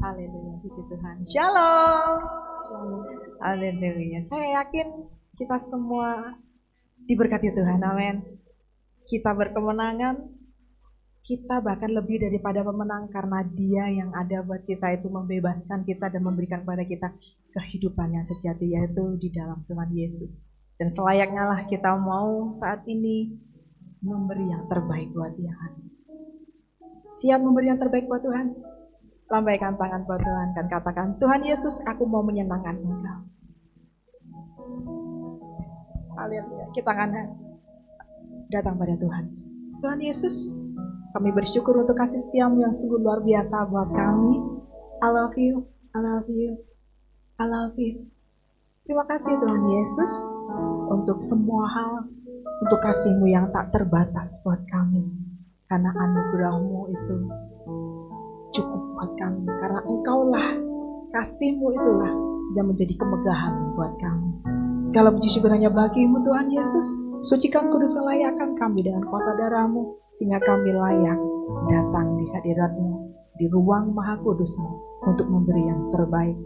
Haleluya, puji Tuhan. Shalom. Haleluya. Saya yakin kita semua diberkati Tuhan. Amin. Kita berkemenangan. Kita bahkan lebih daripada pemenang karena Dia yang ada buat kita itu membebaskan kita dan memberikan kepada kita kehidupan yang sejati, yaitu di dalam Tuhan Yesus. Dan selayaknya lah kita mau saat ini memberi yang terbaik buat Dia. Siap memberi yang terbaik buat Tuhan? Lambaikan tangan buat Tuhan dan katakan, Tuhan Yesus, aku mau menyenangkan Engkau. Haleluya. Kita akan datang pada Tuhan. Tuhan Yesus, kami bersyukur untuk kasih setiamu yang sungguh luar biasa buat kami. I love you, I love you, I love you. Terima kasih Tuhan Yesus untuk semua hal, untuk kasih-Mu yang tak terbatas buat kami. Karena anugerah-Mu itu cukup buat kami, karena Engkaulah, kasih-Mu itulah yang menjadi kemegahan buat kami. Segala puji syukur hanya bagi-Mu Tuhan Yesus. Sucikan, kuduskan, layakkan kami dengan kuasa darah-Mu, sehingga kami layak datang di hadirat-Mu, di ruang maha kudus-Mu, untuk memberi yang terbaik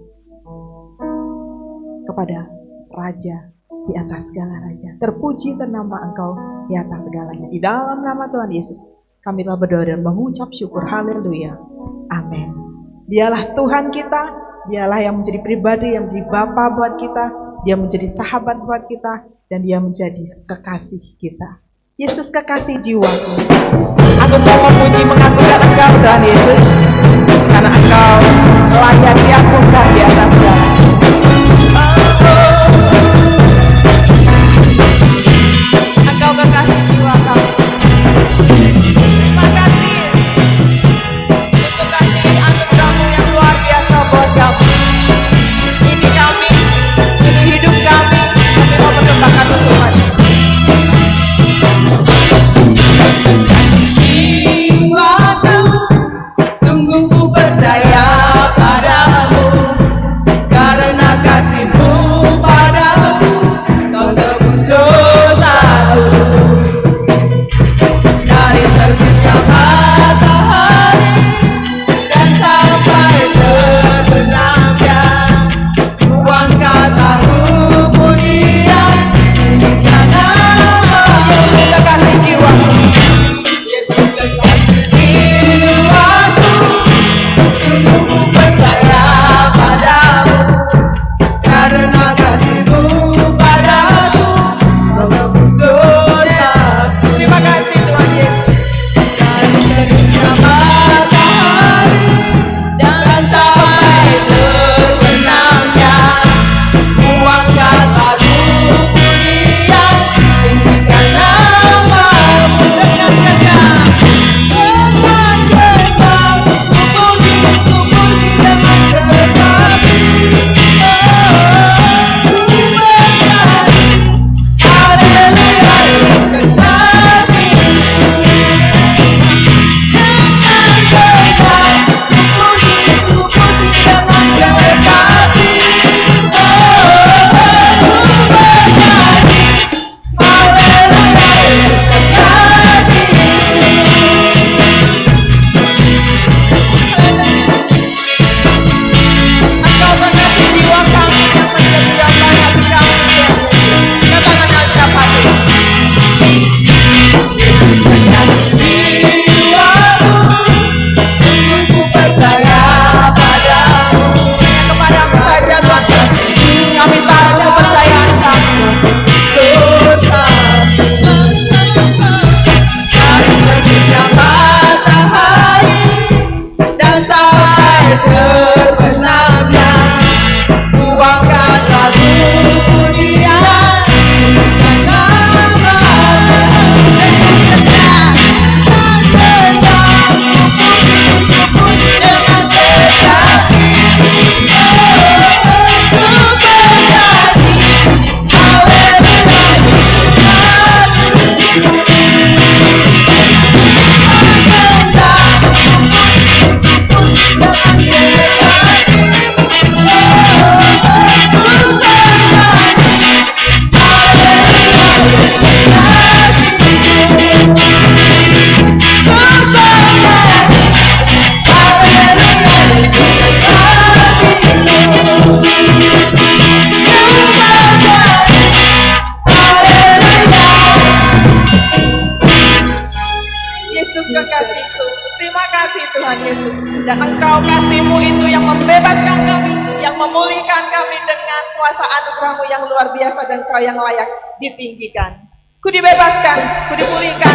kepada Raja di atas segala raja. Terpuji ternama Engkau di atas segalanya. Di dalam nama Tuhan Yesus kami telah berdoa dan mengucap syukur. Haleluya. Amin. Dialah Tuhan kita, Dialah yang menjadi pribadi, yang menjadi Bapa buat kita, Dia menjadi sahabat buat kita, dan Dia menjadi kekasih kita. Yesus kekasih jiwaku. Aku mau memuji mengagungkan Engkau Tuhan Yesus, karena Engkau layak diagungkan di atas segala. Engkau kekasih jiwa kami. Terima kasih untuk kasih anugerah-Mu yang luar biasa buat kami. Ini kami, ini hidup kami mau persembahkan untuk Tuhan. Jiwaku, sungguh ku percaya padamu, karena kasih-Mu padaku, Kau tebus dosaku. Dari terbitnya matahari dan sampai terbenamnya, ku angkat lagu pujian, tinggikan nama Yesus kekasih jiwaku. Yesus kekasih jiwaku, sungguh ku percaya padamu, karena kasih-Mu padaku, Kau tebus dosaku. Terima kasih Tuhan Yesus. Dari terbitnya matahari dan sampai terbenamnya, ku angkat lagu pujian, tinggikan nama-Mu dengan genap. Dengan genap, ku puji dengan genap. Ku bernyanyi, haleluya, Yesus kekasih. Dengan genap, ku puji dengan genap. Ku bernyanyi, haleluya, Yesus kekasih. Engkau kekasih jiwa kami yang menjadi damai hati kami, Tuhan Yesus. Katakan aja hati. Yesus kekasih jiwaku, sungguh ku percaya padamu. Hanya kepadamu saja Tuhan Yesus. Kami tahu kepercayaan kami. Dosaku. Dari terbitnya matahari dan sampai terbenamnya, ku angkat lagu pujian, tinggikan nama-Mu dengan genap. Dengan genap, ku puji dengan genap. Ku bernyanyi, haleluya, Yesus kekasih. Engkau kasih-Mu itu yang membebaskan kami, yang memulihkan kami dengan kuasa anugerah-Mu yang luar biasa, dan Kau yang layak ditinggikan. Ku dibebaskan, ku dipulihkan.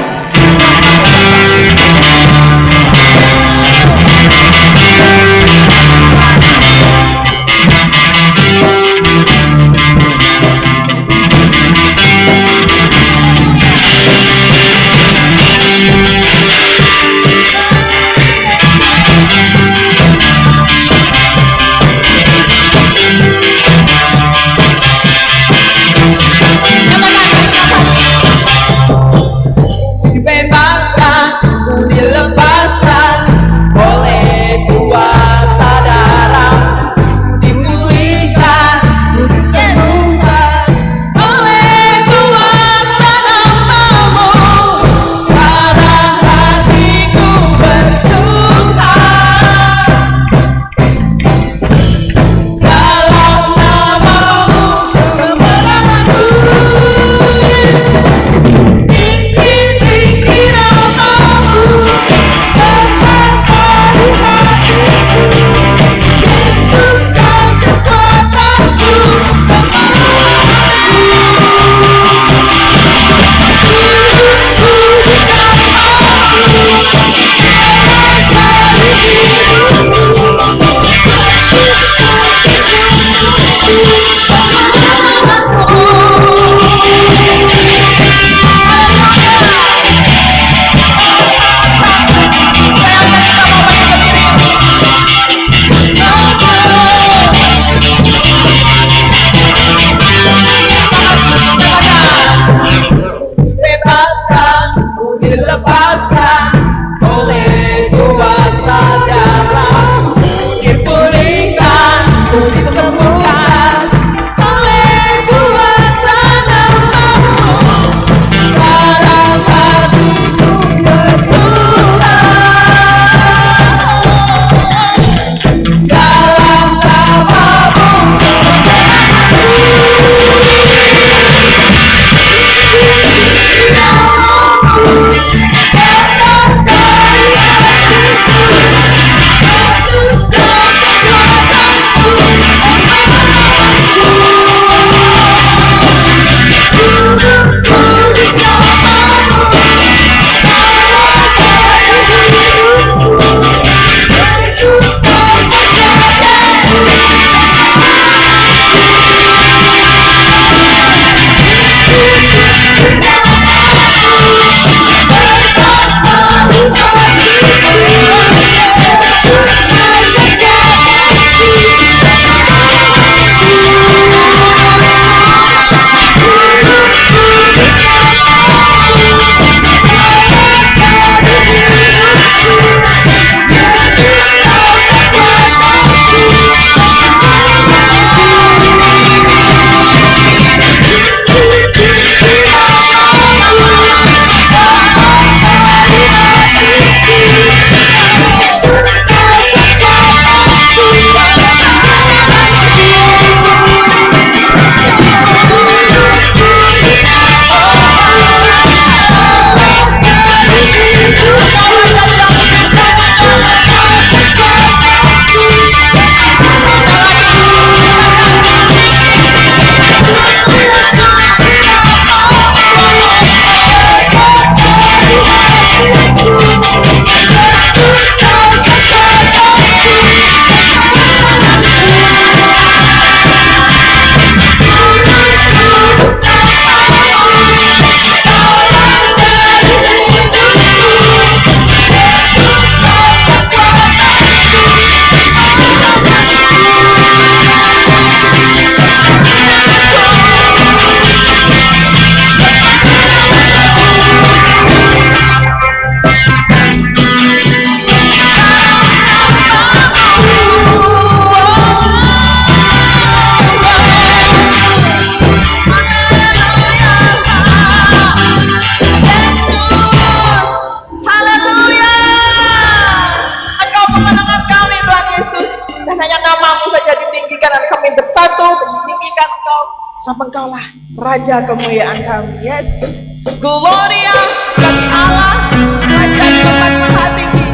Sama Engkaulah Raja kemuliaan kami. Yes, Gloria bagi Allah, Raja di tempat maha tinggi.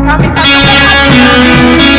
Kami satukan hati kami.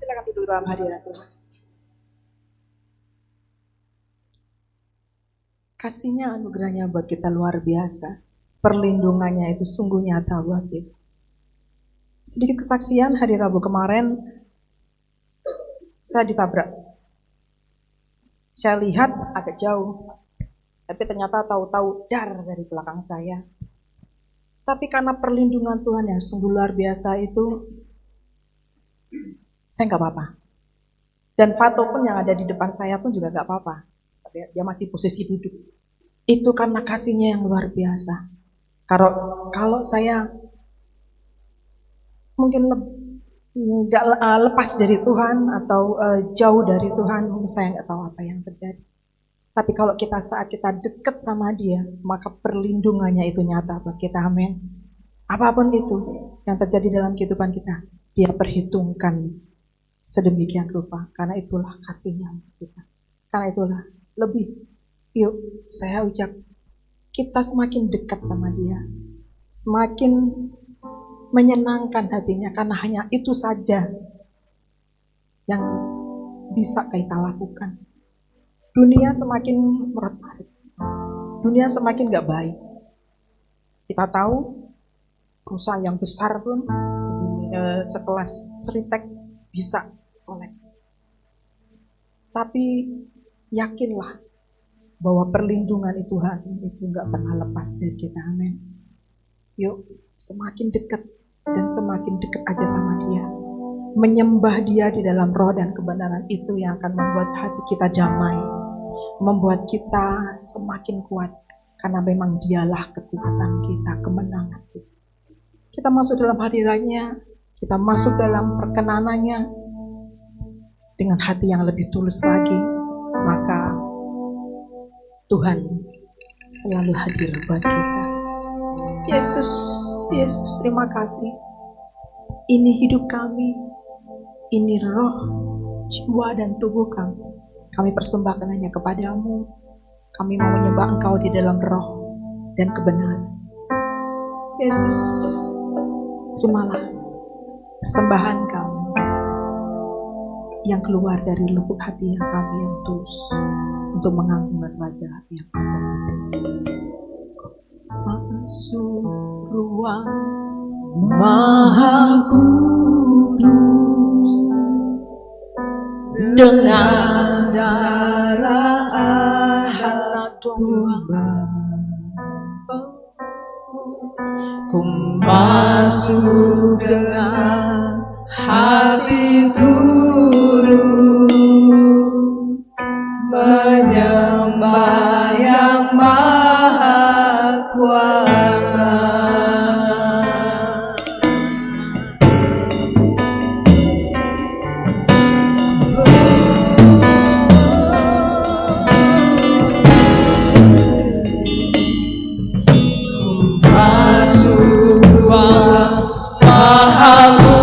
Silakan duduk dalam hadirat Tuhan. Kasihnya, anugerahnya buat kita luar biasa. Perlindungannya itu sungguh nyata buat kita. Sedikit kesaksian, hari Rabu kemarin saya ditabrak. Saya lihat agak jauh, tapi ternyata tahu-tahu dar dari belakang saya. Tapi karena perlindungan Tuhan yang sungguh luar biasa itu, saya nggak apa-apa. Dan Fato pun yang ada di depan saya pun juga nggak apa-apa. Dia masih posisi duduk. Itu karena kasihnya yang luar biasa. Kalau saya mungkin nggak lepas dari Tuhan atau jauh dari Tuhan, saya nggak tahu apa yang terjadi. Tapi kalau saat kita dekat sama Dia, maka perlindungannya itu nyata buat kita, amin. Apapun itu yang terjadi dalam kehidupan kita, Dia perhitungkan sedemikian rupa, karena itulah kasihnya kita. Karena itulah lebih, yuk saya ucap, kita semakin dekat sama Dia, semakin menyenangkan hatinya, karena hanya itu saja yang bisa kita lakukan. Dunia semakin meretari, dunia semakin gak baik. Kita tahu perusahaan yang besar pun sekelas Sritek bisa kolaps. Tapi yakinlah bahwa perlindungan Tuhan itu gak pernah lepas dari kita, amin. Yuk semakin dekat dan semakin dekat aja sama Dia. Menyembah Dia di dalam roh dan kebenaran, itu yang akan membuat hati kita damai, membuat kita semakin kuat, karena memang Dialah kekuatan kita, kemenangan kita. Kita masuk dalam hadiratnya, kita masuk dalam perkenanannya dengan hati yang lebih tulus lagi, maka Tuhan selalu hadir buat kita. Yesus, terima kasih. Ini hidup kami, ini roh, jiwa dan tubuh kami. Kami persembahkan hanya kepadamu. Kami mau menyembah Engkau di dalam roh dan kebenaran. Yesus, terimalah persembahan kami yang keluar dari lubuk hati yang kami yang tulus untuk mengagungkan wajah yang masuk ruang Maha Kudus dengan darah anak domba. Ku masuk dengan hati tulus menyembah yang Maha Kuasa. Ku masuk ruang Maha Kuasa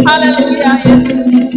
Haleluya Yesus.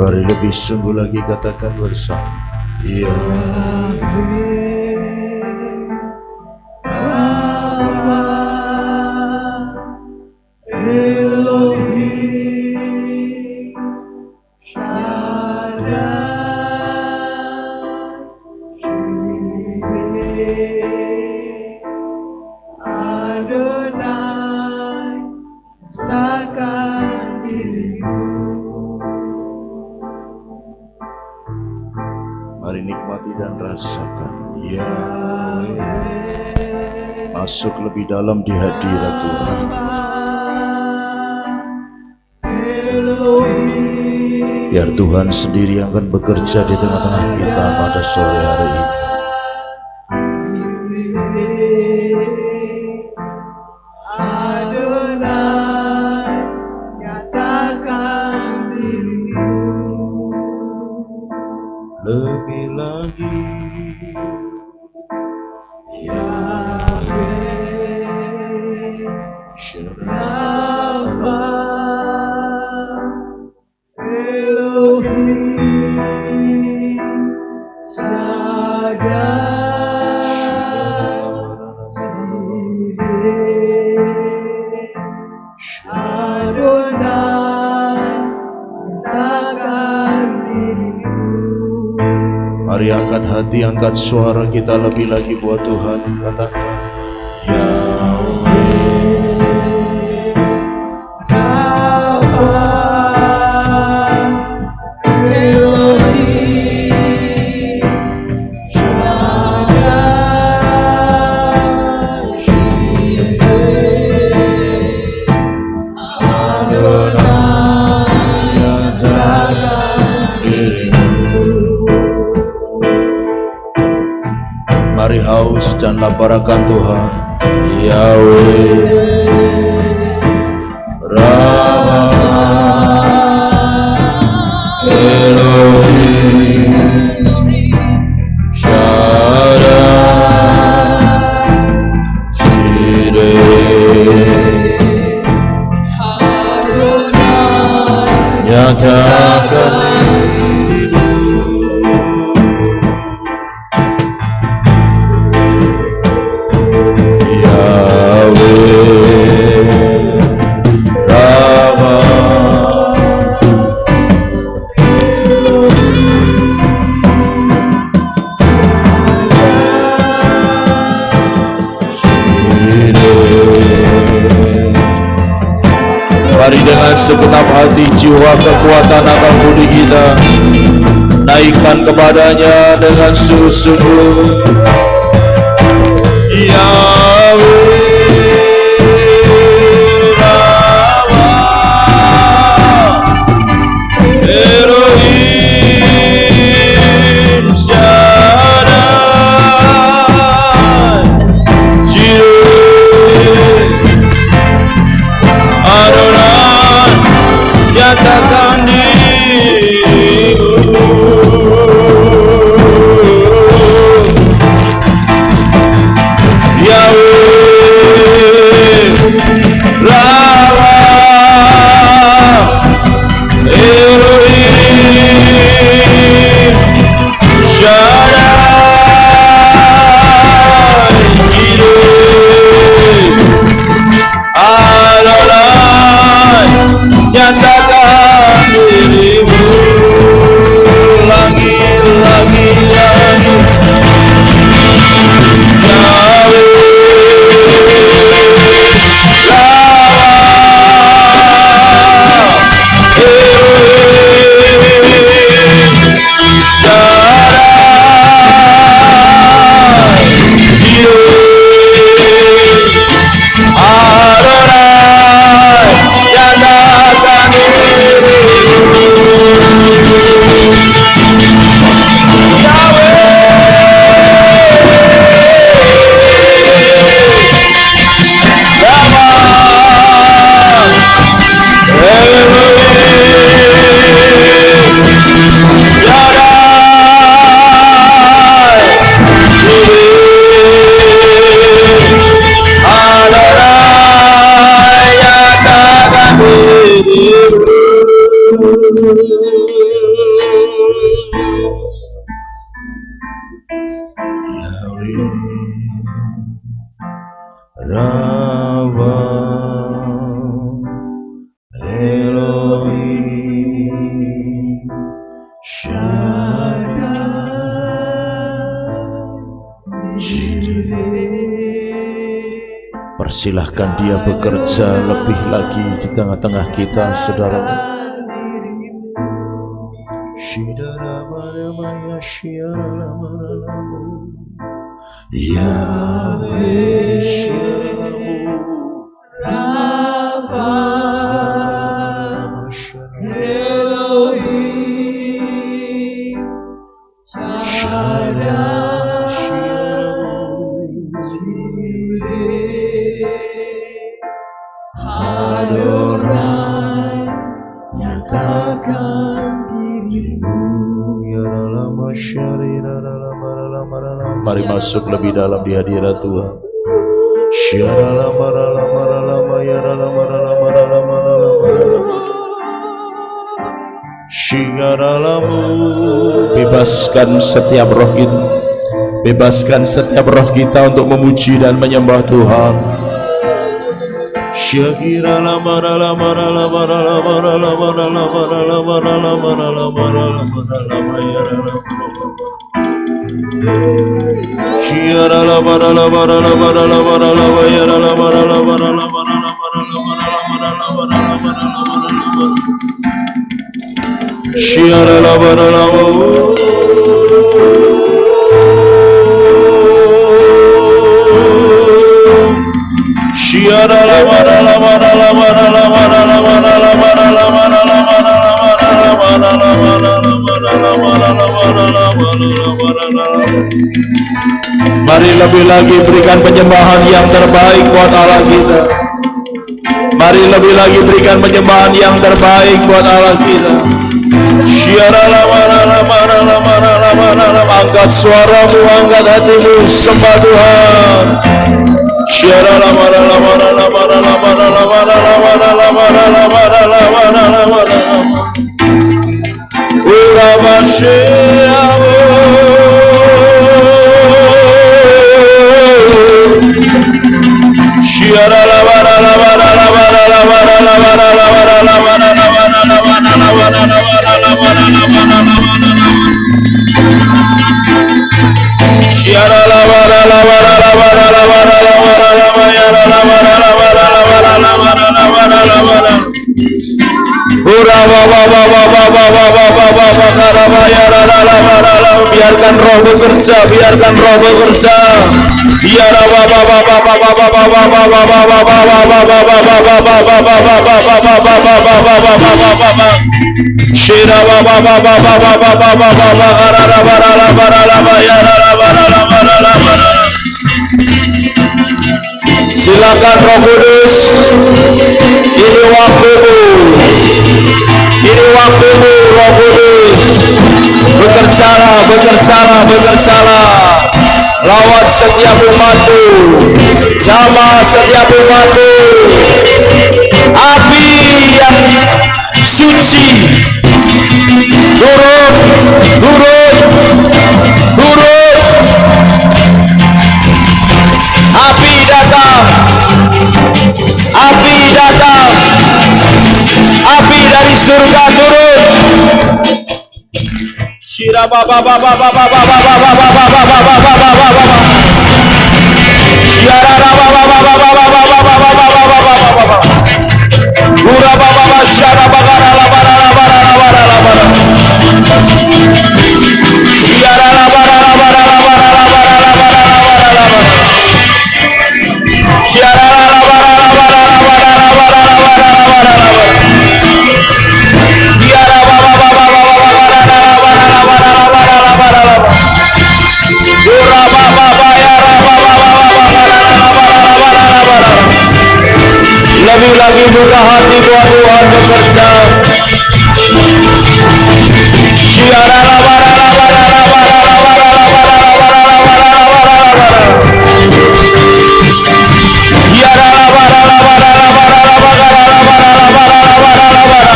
Mari lebih sungguh lagi katakan bersama, mari nikmati dan rasakan, masuk lebih dalam di hadirat Tuhan. Biar Tuhan sendiri yang akan bekerja di tengah-tengah kita pada sore hari ini. Lebih lagi, mari angkat hati, angkat suara kita lebih lagi buat Tuhan. Katakan, mari haus dan lapar akan Tuhan. Yahweh Rama Elohim Shaddai Jireh Adonai, nyatakan dengan segenap hati, jiwa, kekuatan akan budi kita, naikkan kepadanya dengan sungguh-sungguh. Yahweh Rama Elohim Persilahkan dia bekerja lebih lagi di tengah-tengah kita, saudara. Yahweh Rafa Elohim Shaddai Adonai, nyatakan dirimu. Mari masuk lebih dalam di hadirat Tuhan. Bebaskan setiap roh kita, bebaskan setiap roh kita untuk memuji dan menyembah Tuhan. Mari lebih lagi berikan penyembahan yang terbaik buat Allah kita. Mari lebih lagi berikan penyembahan yang terbaik buat Allah kita. Angkat suaramu, angkat hatimu, sembah Tuhan. Biarkan roh bekerja, biarkan roh bekerja. Silakan Roh Kudus, ini waktumu, ini waktumu Roh Kudus. Bekerjalah, bekerjalah, bekerjalah. Lawat setiap umatmu, sama setiap umatmu. Api yang suci turun, turun, turun. Api datang, api datang, api dari surga turun. Shira baba baba baba baba baba baba baba baba baba. Shira baba baba baba baba baba baba baba. Ura baba baba shara bagara la bara la bara la bara la bara. Shira la bara la bara la bara la bara la bara la bara la bara. Shira la bara la bara la bara la bara la bara la bara la bara. Shira baba baba baba lebih lagi buka hati buat Tuhan bekerja. Siara la bara la bara la bara la bara la bara la bara la bara la bara la bara. Siara la bara la bara la bara la bara la bara la bara la bara la bara.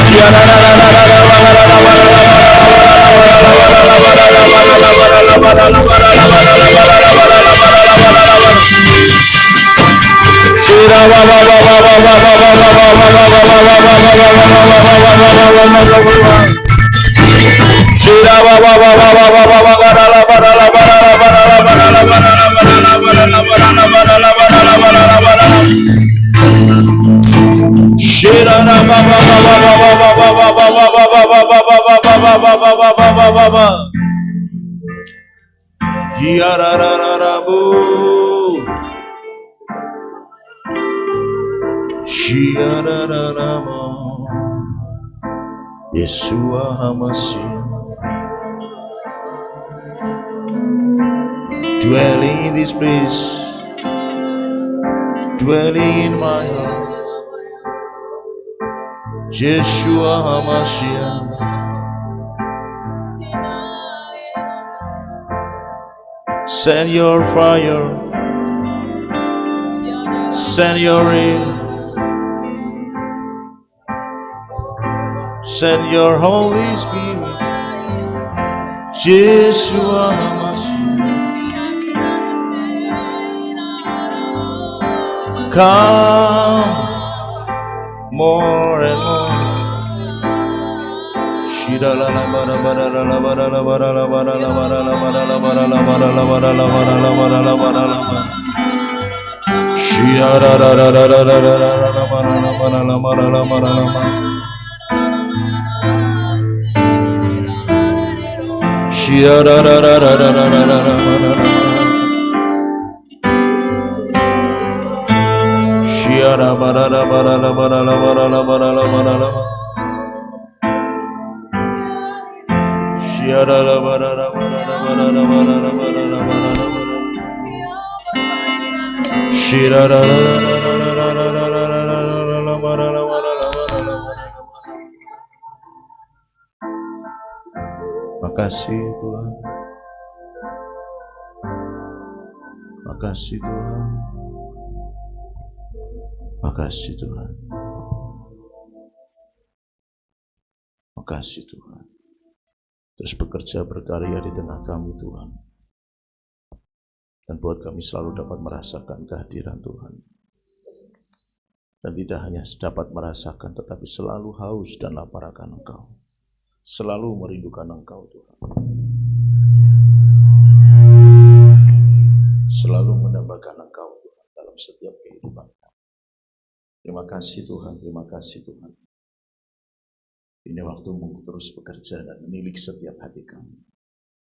Siara Yeshua HaMashiach, dwelling in this place, dwelling in my heart, Yeshua HaMashiach. Send your fire, send your rain, send your Holy Spirit, Yeshua HaMashiach. Come more and more. Shira la la bara bara la la bara la bara la bara la bara la bara la bara la bara la bara la bara la bara la bara la bara. Shira la la la la la la la la la bara la bara la bara la bara la bara. Shira la la la la la la la la bara la. Shira bara la bara la bara la bara la bara la bara la. Shira la bara la bara la bara la bara la bara la bara la. Shira la la la la la la la la la bara la bara la bara la. Makasih Tuhan. Makasih Tuhan. Makasih Tuhan. Makasih Tuhan. Terus bekerja berkarya di tengah kami Tuhan. Dan buat kami selalu dapat merasakan kehadiran Tuhan. Dan tidak hanya dapat merasakan, tetapi selalu haus dan lapar akan Engkau. Selalu merindukan Engkau Tuhan. Selalu mendambakan Engkau Tuhan dalam setiap kehidupan kami. Terima kasih Tuhan, terima kasih Tuhan. Ini waktumu terus bekerja dan menilik setiap hati kami.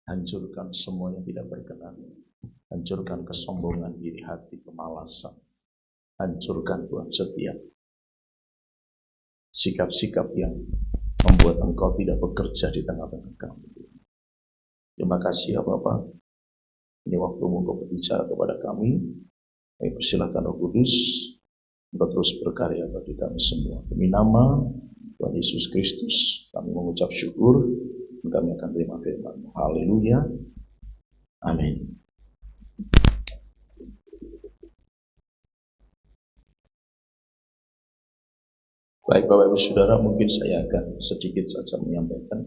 Hancurkan semua yang tidak berkenan. Hancurkan kesombongan diri hati, kemalasan. Hancurkan Tuhan setiap sikap-sikap yang membuat Engkau tidak bekerja di tengah-tengah kami. Terima kasih ya Bapak. Ini waktumu Engkau berbicara kepada kami. Kami persilahkan Roh Kudus untuk terus berkarya bagi kami semua. Demi nama Tuhan Yesus Kristus, kami mengucap syukur dan kami akan terima firman-Mu. Haleluya. Amin. Baik Bapak Ibu Saudara, mungkin saya akan sedikit saja menyampaikan.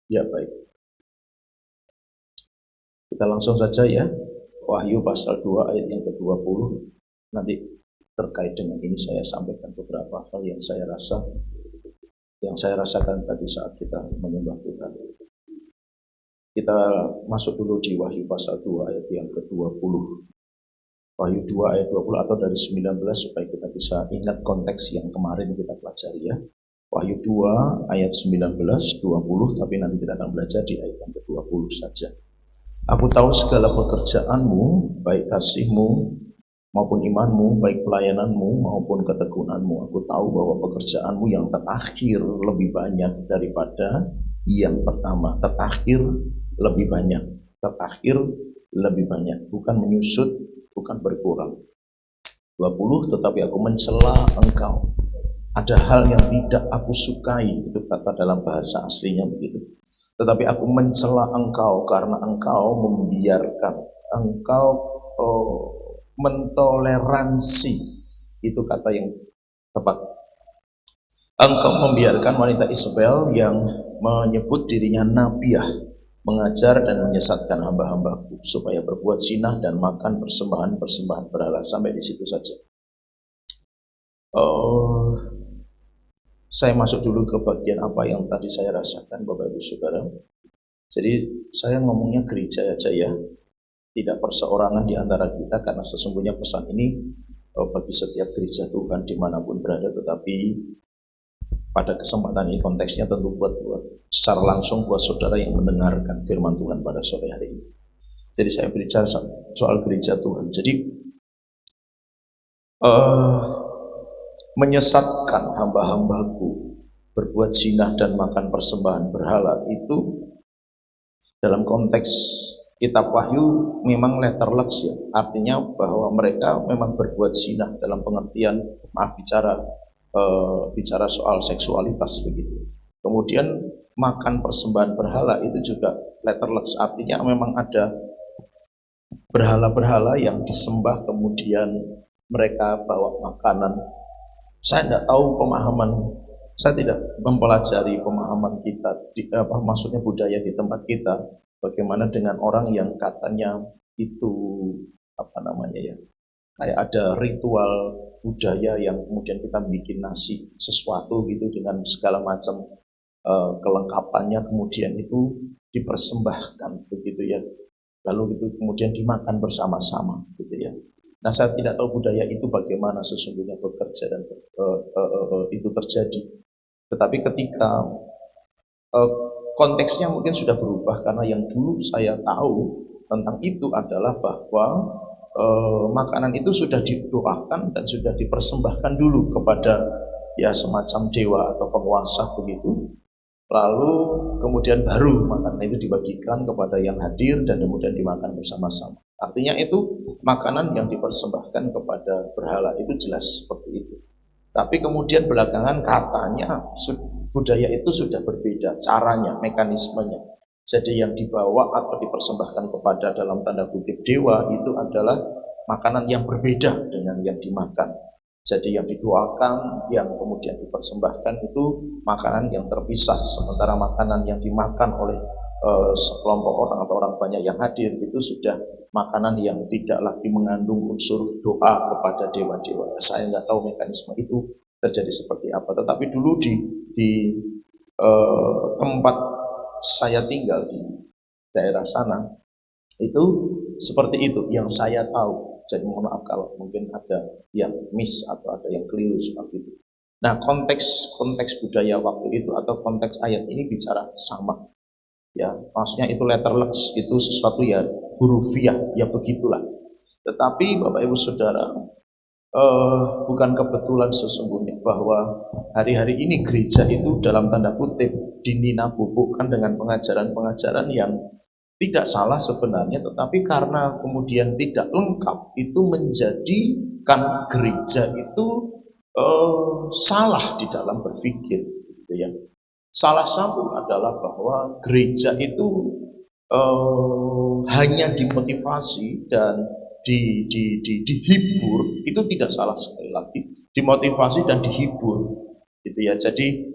Ya baik. Kita langsung saja ya. Wahyu pasal 2 ayat yang ke-20. Nanti terkait dengan ini saya sampaikan beberapa hal yang saya rasakan tadi saat kita menyembah Tuhan. Kita masuk dulu di Wahyu pasal 2 ayat yang ke-20. Wahyu 2 ayat 20 atau dari 19 supaya kita bisa ingat konteks yang kemarin kita pelajari ya. Wahyu 2 ayat 19, 20, tapi nanti kita akan belajar di ayat yang ke-20 saja. Aku tahu segala pekerjaanmu, baik kasihmu maupun imanmu, baik pelayananmu maupun ketekunanmu. Aku tahu bahwa pekerjaanmu yang terakhir lebih banyak daripada yang pertama. Terakhir lebih banyak. Terakhir lebih banyak. Bukan menyusut, bukan berkurang. 20, tetapi aku mencela engkau. Ada hal yang tidak aku sukai, itu kata dalam bahasa aslinya begitu. Tetapi aku mencela engkau karena engkau membiarkan, engkau mentoleransi, itu kata yang tepat. Engkau membiarkan wanita Isabel yang menyebut dirinya nabiah, mengajar dan menyesatkan hamba-hambaku supaya berbuat zina dan makan persembahan-persembahan berhala. Sampai di situ saja. Saya masuk dulu ke bagian apa yang tadi saya rasakan, Bapak Ibu Saudara. Jadi saya ngomongnya gereja aja ya, tidak perseorangan di antara kita, karena sesungguhnya pesan ini bagi setiap gereja Tuhan dimanapun berada. Tetapi pada kesempatan ini konteksnya tentu buat secara langsung buat saudara yang mendengarkan firman Tuhan pada sore hari ini. Jadi saya berbicara soal gereja Tuhan. Jadi menyesatkan hamba-hambaku berbuat zina dan makan persembahan berhala, itu dalam konteks kitab Wahyu memang letterless ya, artinya bahwa mereka memang berbuat zina dalam pengertian, bicara soal seksualitas begitu. Kemudian makan persembahan berhala itu juga letterless, artinya memang ada berhala-berhala yang disembah, kemudian mereka bawa makanan. Saya tidak tahu pemahaman, saya tidak mempelajari pemahaman kita, maksudnya budaya di tempat kita, bagaimana dengan orang yang katanya itu kayak ada ritual budaya yang kemudian kita bikin nasi sesuatu gitu dengan segala macam kelengkapannya, kemudian itu dipersembahkan begitu ya, lalu itu kemudian dimakan bersama-sama gitu ya. Nah, saya tidak tahu budaya itu bagaimana sesungguhnya bekerja dan itu terjadi. Tetapi ketika konteksnya mungkin sudah berubah, karena yang dulu saya tahu tentang itu adalah bahwa makanan itu sudah didoakan dan sudah dipersembahkan dulu kepada ya semacam dewa atau penguasa begitu. Lalu kemudian baru makanan itu dibagikan kepada yang hadir dan kemudian dimakan bersama-sama. Artinya itu makanan yang dipersembahkan kepada berhala, itu jelas seperti itu. Tapi kemudian belakangan katanya budaya itu sudah berbeda, caranya, mekanismenya. Jadi yang dibawa atau dipersembahkan kepada dalam tanda kutip dewa itu adalah makanan yang berbeda dengan yang dimakan. Jadi yang didoakan, yang kemudian dipersembahkan itu makanan yang terpisah, sementara makanan yang dimakan oleh sekelompok orang atau orang banyak yang hadir itu sudah makanan yang tidak lagi mengandung unsur doa kepada dewa-dewa. Saya nggak tahu mekanisme itu terjadi seperti apa. Tetapi dulu di tempat saya tinggal di daerah sana itu seperti itu yang saya tahu. Jadi mohon maaf kalau mungkin ada yang miss atau ada yang keliru seperti itu. Nah, konteks budaya waktu itu atau konteks ayat ini bicara sama. Ya, maksudnya itu letterless, itu sesuatu ya hurufiah, ya begitulah. Tetapi Bapak Ibu Saudara, bukan kebetulan sesungguhnya bahwa hari-hari ini gereja itu dalam tanda kutip dinina-bubukkan dengan pengajaran-pengajaran yang tidak salah sebenarnya, tetapi karena kemudian tidak lengkap, itu menjadikan gereja itu salah di dalam berpikir, gitu ya. Salah satu adalah bahwa gereja itu hanya dimotivasi dan dihibur, itu tidak salah sekali lagi, dimotivasi dan dihibur, gitu ya. Jadi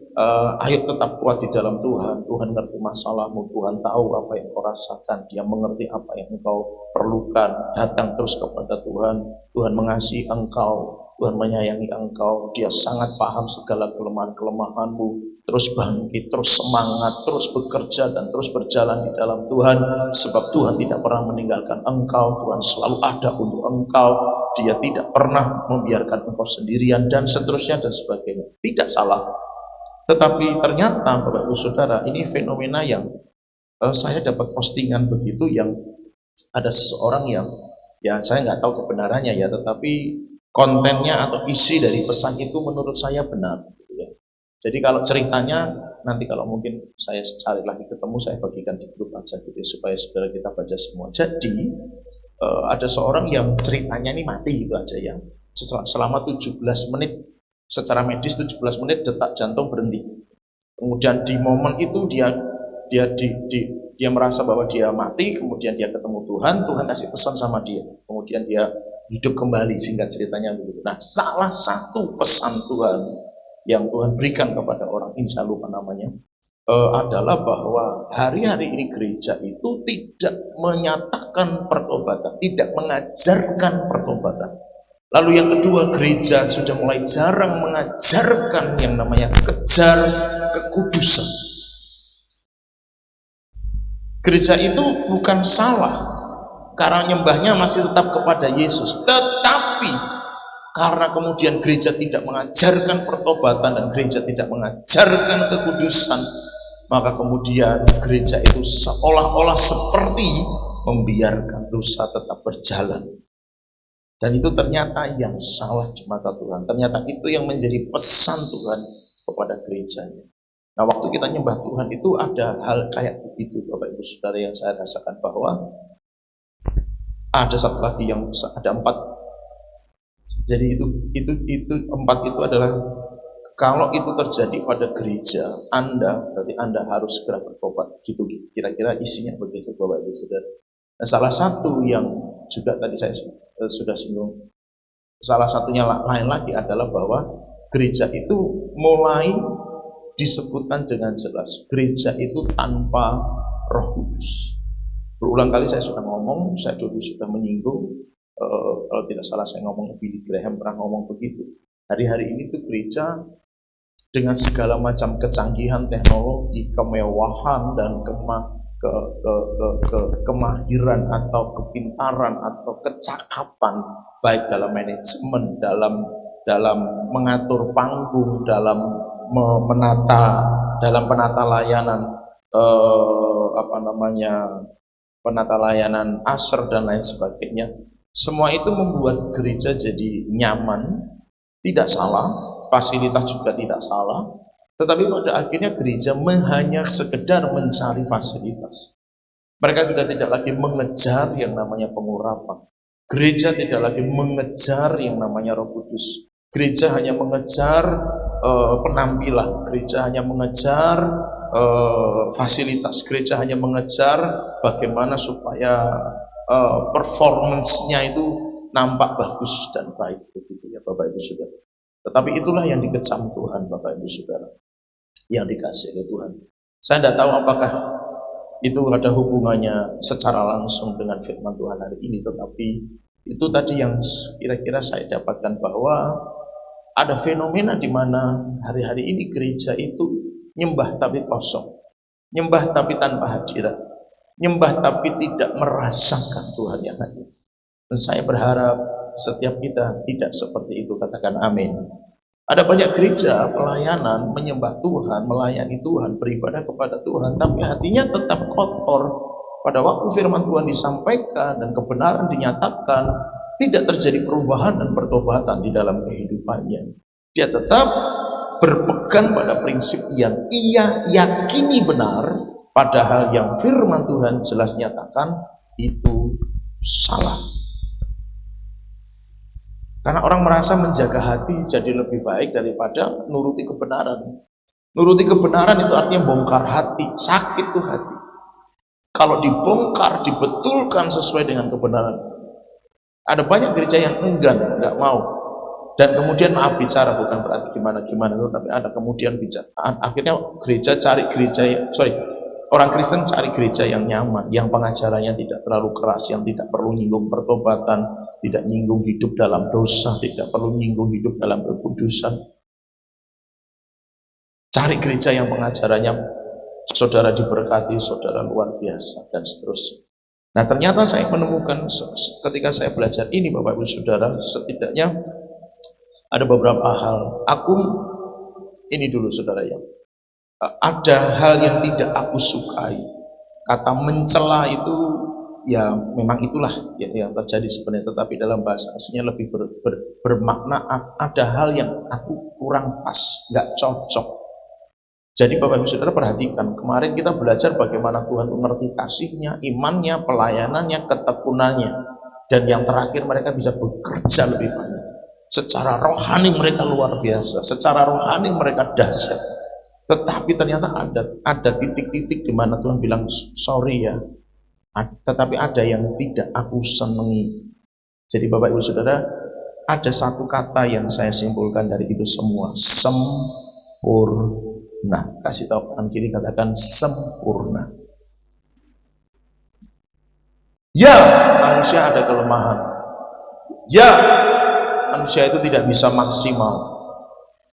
ayo tetap kuat di dalam Tuhan. Tuhan ngerti masalahmu, Tuhan tahu apa yang kau rasakan, Dia mengerti apa yang engkau perlukan. Datang terus kepada Tuhan. Tuhan mengasihi engkau, Tuhan menyayangi engkau, Dia sangat paham segala kelemahan-kelemahanmu. Terus bangkit, terus semangat, terus bekerja dan terus berjalan di dalam Tuhan, sebab Tuhan tidak pernah meninggalkan engkau. Tuhan selalu ada untuk engkau. Dia tidak pernah membiarkan engkau sendirian, dan seterusnya dan sebagainya. Tidak salah. Tetapi ternyata Bapak Ibu Saudara, ini fenomena yang saya dapat postingan begitu, yang ada seseorang yang ya saya nggak tahu kebenarannya ya, tetapi kontennya atau isi dari pesan itu menurut saya benar, gitu ya. Jadi kalau ceritanya nanti kalau mungkin saya cari lagi ketemu, saya bagikan di grup aja gitu ya, supaya saudara kita baca semua. Jadi ada seorang yang ceritanya ini mati gitu aja ya, selama 17 menit. Secara medis 17 menit detak jantung berhenti. Kemudian di momen itu dia merasa bahwa dia mati, kemudian dia ketemu Tuhan, Tuhan kasih pesan sama dia. Kemudian dia hidup kembali, singkat ceritanya begitu. Nah, salah satu pesan Tuhan yang Tuhan berikan kepada orang ini, saya lupa namanya, adalah bahwa hari-hari ini gereja itu tidak menyatakan pertobatan, tidak mengajarkan pertobatan. Lalu yang kedua, gereja sudah mulai jarang mengajarkan yang namanya kejar kekudusan. Gereja itu bukan salah karena nyembahnya masih tetap kepada Yesus, tetapi karena kemudian gereja tidak mengajarkan pertobatan dan gereja tidak mengajarkan kekudusan, maka kemudian gereja itu seolah-olah seperti membiarkan dosa tetap berjalan. Dan itu ternyata yang salah di mata Tuhan. Ternyata itu yang menjadi pesan Tuhan kepada gerejanya. Nah, waktu kita nyembah Tuhan itu ada hal kayak begitu, Bapak Ibu Saudara, yang saya rasakan bahwa ada satu lagi yang ada 4. Jadi itu 4 itu adalah kalau itu terjadi pada gereja Anda, berarti Anda harus segera bertobat. Gitu kira-kira isinya begitu, Bapak Ibu Saudara. Nah, salah satu yang juga tadi saya sudah singgung, salah satunya lain lagi adalah bahwa gereja itu mulai disebutkan dengan jelas, gereja itu tanpa Roh Kudus. Berulang kali saya sudah ngomong, saya dulu sudah menyinggung, kalau tidak salah saya ngomong, Billy Graham pernah ngomong begitu. Hari-hari ini tuh gereja dengan segala macam kecanggihan teknologi, kemewahan dan kemahiran atau kepintaran atau kecakapan, baik dalam manajemen, dalam mengatur panggung, dalam penata layanan penata layanan asr dan lain sebagainya. Semua itu membuat gereja jadi nyaman, tidak salah, fasilitas juga tidak salah, tetapi pada akhirnya gereja hanya sekedar mencari fasilitas. Mereka sudah tidak lagi mengejar yang namanya pengurapan. Gereja tidak lagi mengejar yang namanya Roh Kudus. Gereja hanya mengejar penampilan, gereja hanya mengejar fasilitas, gereja hanya mengejar bagaimana supaya performance-nya itu nampak bagus dan baik, begitu ya Bapak Ibu Saudara. Tetapi itulah yang dikecam Tuhan, Bapak Ibu Saudara, yang dikasih oleh Tuhan. Saya tidak tahu apakah itu ada hubungannya secara langsung dengan firman Tuhan hari ini, tetapi itu tadi yang kira-kira saya dapatkan, bahwa ada fenomena di mana hari-hari ini gereja itu nyembah tapi kosong, nyembah tapi tanpa hadirat, nyembah tapi tidak merasakan Tuhan yang hadir. Dan saya berharap setiap kita tidak seperti itu, katakan amin. Ada banyak gereja pelayanan, menyembah Tuhan, melayani Tuhan, beribadah kepada Tuhan, tapi hatinya tetap kotor. Pada waktu firman Tuhan disampaikan dan kebenaran dinyatakan, tidak terjadi perubahan dan pertobatan di dalam kehidupannya. Dia tetap berpegang pada prinsip yang ia yakini benar, padahal yang firman Tuhan jelas nyatakan itu salah. Karena orang merasa menjaga hati jadi lebih baik daripada nuruti kebenaran. Nuruti kebenaran itu artinya bongkar hati, sakit tuh hati. Kalau dibongkar, dibetulkan sesuai dengan kebenaran. Ada banyak gereja yang enggan, nggak mau. Dan kemudian maaf bicara, bukan berarti gimana-gimana itu, tapi ada kemudian bicara. Akhirnya orang Kristen cari gereja yang nyaman, yang pengajarannya tidak terlalu keras, yang tidak perlu nyinggung pertobatan, tidak nyinggung hidup dalam dosa, tidak perlu nyinggung hidup dalam kekudusan. Cari gereja yang pengajarannya saudara diberkati, saudara luar biasa, dan seterusnya. Nah, ternyata saya menemukan ketika saya belajar ini, Bapak Ibu Saudara, setidaknya ada beberapa hal. Ini dulu saudara ya, ada hal yang tidak aku sukai. Kata mencela itu ya memang itulah yang terjadi sebenarnya, tetapi dalam bahasa aslinya lebih bermakna ada hal yang aku kurang pas, nggak cocok. Jadi Bapak Ibu Saudara perhatikan, kemarin kita belajar bagaimana Tuhan mengerti kasihnya, imannya, pelayanannya, ketekunannya, dan yang terakhir mereka bisa bekerja lebih banyak. Secara rohani mereka luar biasa, secara rohani mereka dahsyat. Tetapi ternyata ada titik-titik di mana Tuhan bilang sorry ya, tetapi ada yang tidak aku senangi. Jadi Bapak Ibu Saudara, ada satu kata yang saya simpulkan dari itu semua, sempurna. Kasih tahu kanan kiri, katakan sempurna. Ya, manusia ada kelemahan. Ya, manusia itu tidak bisa maksimal,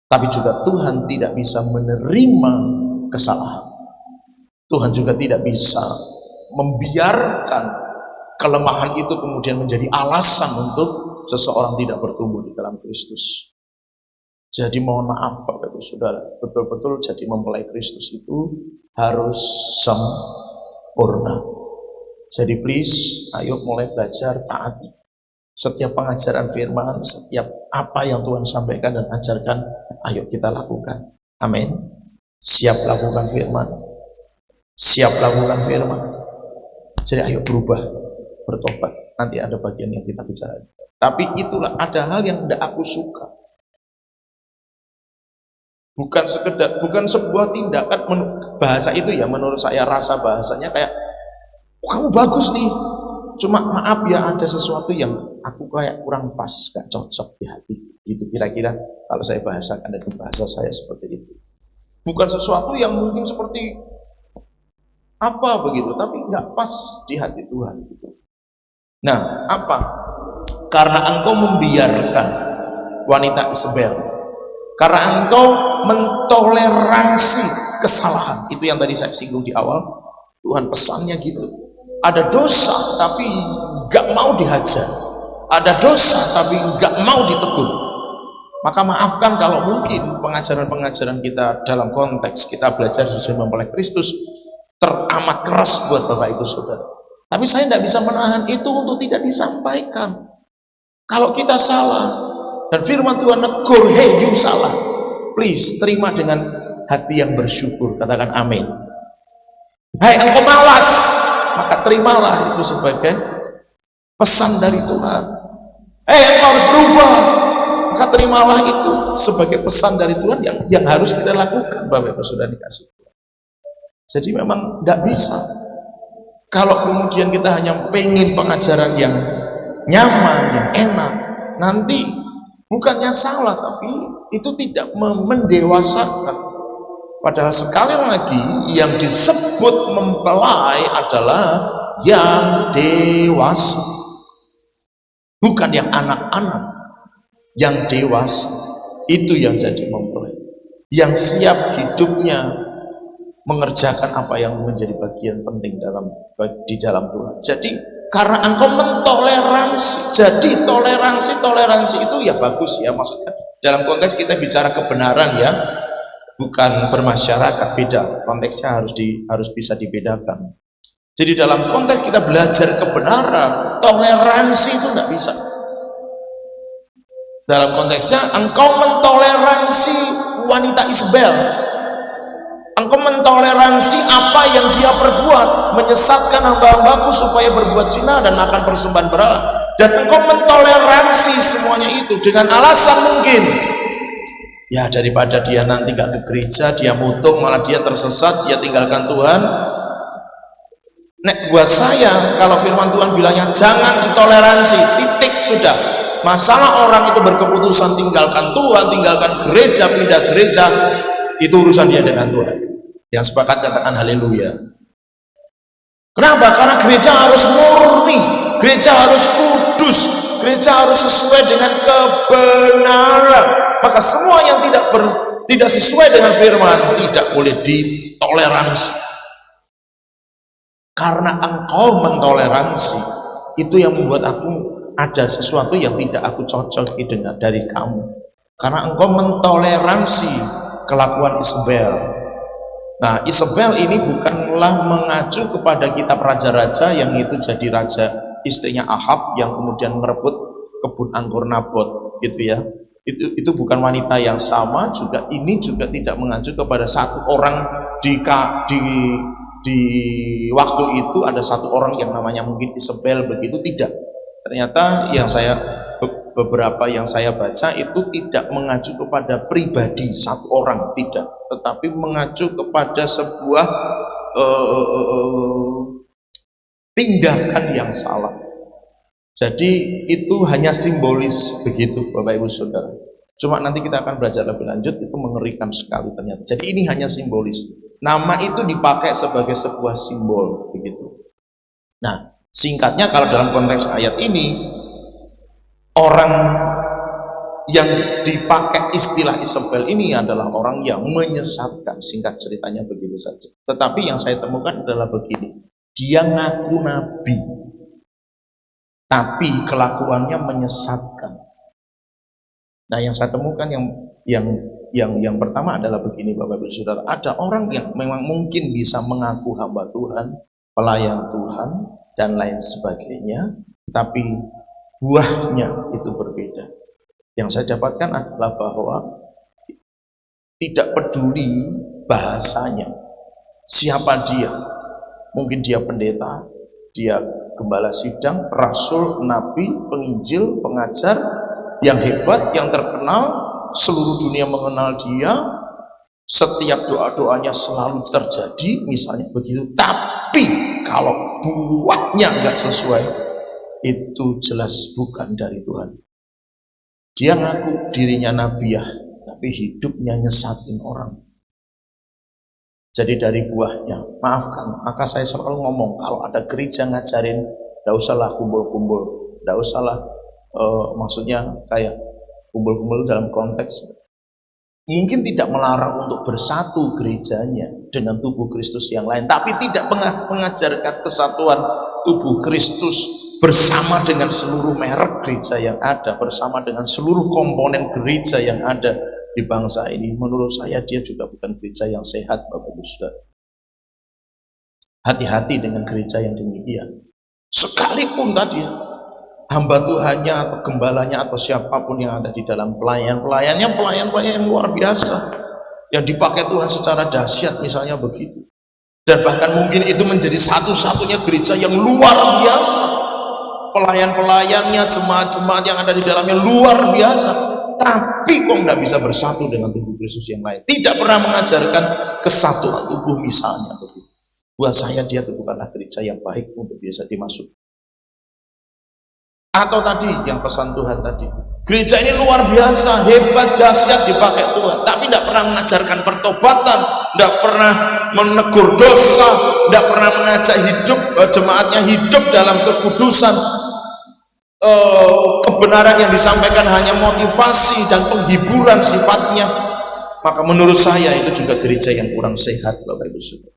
tapi juga Tuhan tidak bisa menerima kesalahan. Tuhan juga tidak bisa membiarkan kelemahan itu kemudian menjadi alasan untuk seseorang tidak bertumbuh di dalam Kristus. Jadi mohon maaf Bapak Ibu Saudara, betul-betul jadi mempelai Kristus itu harus sempurna. Jadi please, ayo mulai belajar taati. Setiap pengajaran firman, setiap apa yang Tuhan sampaikan dan ajarkan, ayo kita lakukan. Amin. Siap lakukan firman. Siap lakukan firman. Jadi ayo berubah, bertobat. Nanti ada bagian yang kita bicara. Tapi itulah, ada hal yang tidak aku suka. Bukan sekedar, bukan sebuah tindakan, bahasa itu ya menurut saya, rasa bahasanya kayak, kamu bagus nih, cuma maaf ya ada sesuatu yang aku kayak kurang pas, gak cocok di hati, gitu kira-kira kalau saya bahasakan dari bahasa saya seperti itu. Bukan sesuatu yang mungkin seperti apa begitu, tapi gak pas di hati Tuhan gitu. Nah, apa? Karena engkau membiarkan wanita Isabel, karena engkau mentoleransi kesalahan, itu yang tadi saya singgung di awal. Tuhan pesannya gitu. Ada dosa tapi gak mau dihajar, ada dosa tapi gak mau ditegur. Maka maafkan kalau mungkin pengajaran-pengajaran kita dalam konteks kita belajar di mempelai Kristus teramat keras buat Bapak Ibu Saudara. Tapi saya tidak bisa menahan itu untuk tidak disampaikan. Kalau kita salah dan firman Tuhan negur, hey you salah, please terima dengan hati yang bersyukur, katakan amin. Hai engkau malas, maka terimalah itu sebagai pesan dari Tuhan. Engkau harus berubah, maka terimalah itu sebagai pesan dari Tuhan yang harus kita lakukan, Bapak Ibu Saudara dikasih Tuhan. Jadi memang tidak bisa kalau kemudian kita hanya pengen pengajaran yang nyaman, yang enak, nanti bukannya salah, tapi itu tidak mendewasakan. Padahal sekali lagi yang disebut mempelai adalah yang dewasa, bukan yang anak-anak. Yang dewasa itu yang jadi mempelai, yang siap hidupnya mengerjakan apa yang menjadi bagian penting di dalam Tuhan. Jadi karena engkau mentoleransi, jadi toleransi itu ya bagus ya, maksudnya dalam konteks kita bicara kebenaran ya, bukan bermasyarakat, beda konteksnya, harus bisa dibedakan. Jadi dalam konteks kita belajar kebenaran, toleransi itu tidak bisa. Dalam konteksnya engkau mentoleransi wanita Isabel, engkau mentoleransi apa yang dia perbuat, menyesatkan hamba-hambaku supaya berbuat zina dan makan persembahan berhala, dan engkau mentoleransi semuanya itu dengan alasan mungkin ya daripada dia nanti gak ke gereja, dia mutung, malah dia tersesat, dia tinggalkan Tuhan. Nek buat saya, kalau firman Tuhan bilangnya jangan ditoleransi, titik, sudah. Masalah orang itu berkeputusan tinggalkan Tuhan, tinggalkan gereja, pindah gereja, itu urusan dia dengan Tuhan. Yang sepakat katakan haleluya. Kenapa? Karena gereja harus murni, gereja harus kudus, gereja harus sesuai dengan kebenaran. Maka semua yang tidak sesuai dengan firman tidak boleh ditoleransi. Karena engkau mentoleransi, itu yang membuat aku ada sesuatu yang tidak aku cocoki dengan dari kamu. Karena engkau mentoleransi kelakuan Isabel. Nah, Isabel ini bukanlah mengacu kepada kitab raja-raja yang itu jadi raja istrinya Ahab yang kemudian merebut kebun anggur Nabot gitu ya. Itu bukan wanita yang sama, juga ini juga tidak mengacu kepada satu orang di waktu itu ada satu orang yang namanya mungkin Isabel begitu, tidak. Ternyata beberapa yang saya baca itu tidak mengacu kepada pribadi satu orang, tidak, tetapi mengacu kepada sebuah tindakan yang salah. Jadi itu hanya simbolis begitu Bapak Ibu Saudara. Cuma nanti kita akan belajar lebih lanjut, itu mengerikan sekali ternyata. Jadi ini hanya simbolis. Nama itu dipakai sebagai sebuah simbol begitu. Nah, singkatnya kalau dalam konteks ayat ini, orang yang dipakai istilah Isabel ini adalah orang yang menyesatkan, singkat ceritanya begitu saja. Tetapi yang saya temukan adalah begini, dia ngaku nabi, tapi kelakuannya menyesatkan. Nah, yang saya temukan yang pertama adalah begini, Bapak Ibu Saudara, ada orang yang memang mungkin bisa mengaku hamba Tuhan, pelayan Tuhan dan lain sebagainya, tapi buahnya itu berbeda. Yang saya dapatkan adalah bahwa tidak peduli bahasanya, siapa dia, mungkin dia pendeta, dia gembala sidang, rasul, nabi, penginjil, pengajar yang hebat, yang terkenal, seluruh dunia mengenal dia, setiap doa-doanya selalu terjadi, misalnya begitu. Tapi kalau buahnya nggak sesuai, itu jelas bukan dari Tuhan. Dia ngaku dirinya nabiah, tapi hidupnya nyesatin orang. Jadi dari buahnya, maafkan, maka saya selalu ngomong, kalau ada gereja ngajarin, gak usahlah kumpul-kumpul, gak usahlah maksudnya kayak kumpul-kumpul dalam konteks mungkin tidak melarang untuk bersatu gerejanya dengan tubuh Kristus yang lain, tapi tidak mengajarkan kesatuan tubuh Kristus bersama dengan seluruh merek gereja yang ada, bersama dengan seluruh komponen gereja yang ada di bangsa ini. Menurut saya dia juga bukan gereja yang sehat, Bapak Ibu Saudara. Hati-hati dengan gereja yang demikian. Sekalipun tadi hamba Tuhannya atau gembalanya atau siapapun yang ada di dalam pelayan-pelayan yang luar biasa, yang dipakai Tuhan secara dahsyat misalnya begitu, dan bahkan mungkin itu menjadi satu-satunya gereja yang luar biasa, pelayan-pelayannya, jemaat-jemaat yang ada di dalamnya luar biasa, tapi kok nggak bisa bersatu dengan tubuh Kristus yang lain, tidak pernah mengajarkan kesatuan tubuh misalnya begitu. Buat saya dia itu bukanlah gereja yang baik untuk bisa dimasuk. Atau tadi yang pesan Tuhan tadi, gereja ini luar biasa, hebat, dahsyat dipakai Tuhan, tapi tidak pernah mengajarkan pertobatan, tidak pernah menegur dosa, tidak pernah mengajak hidup jemaatnya hidup dalam kekudusan. Kebenaran yang disampaikan hanya motivasi dan penghiburan sifatnya, maka menurut saya itu juga gereja yang kurang sehat, Bapak Ibu Saudara.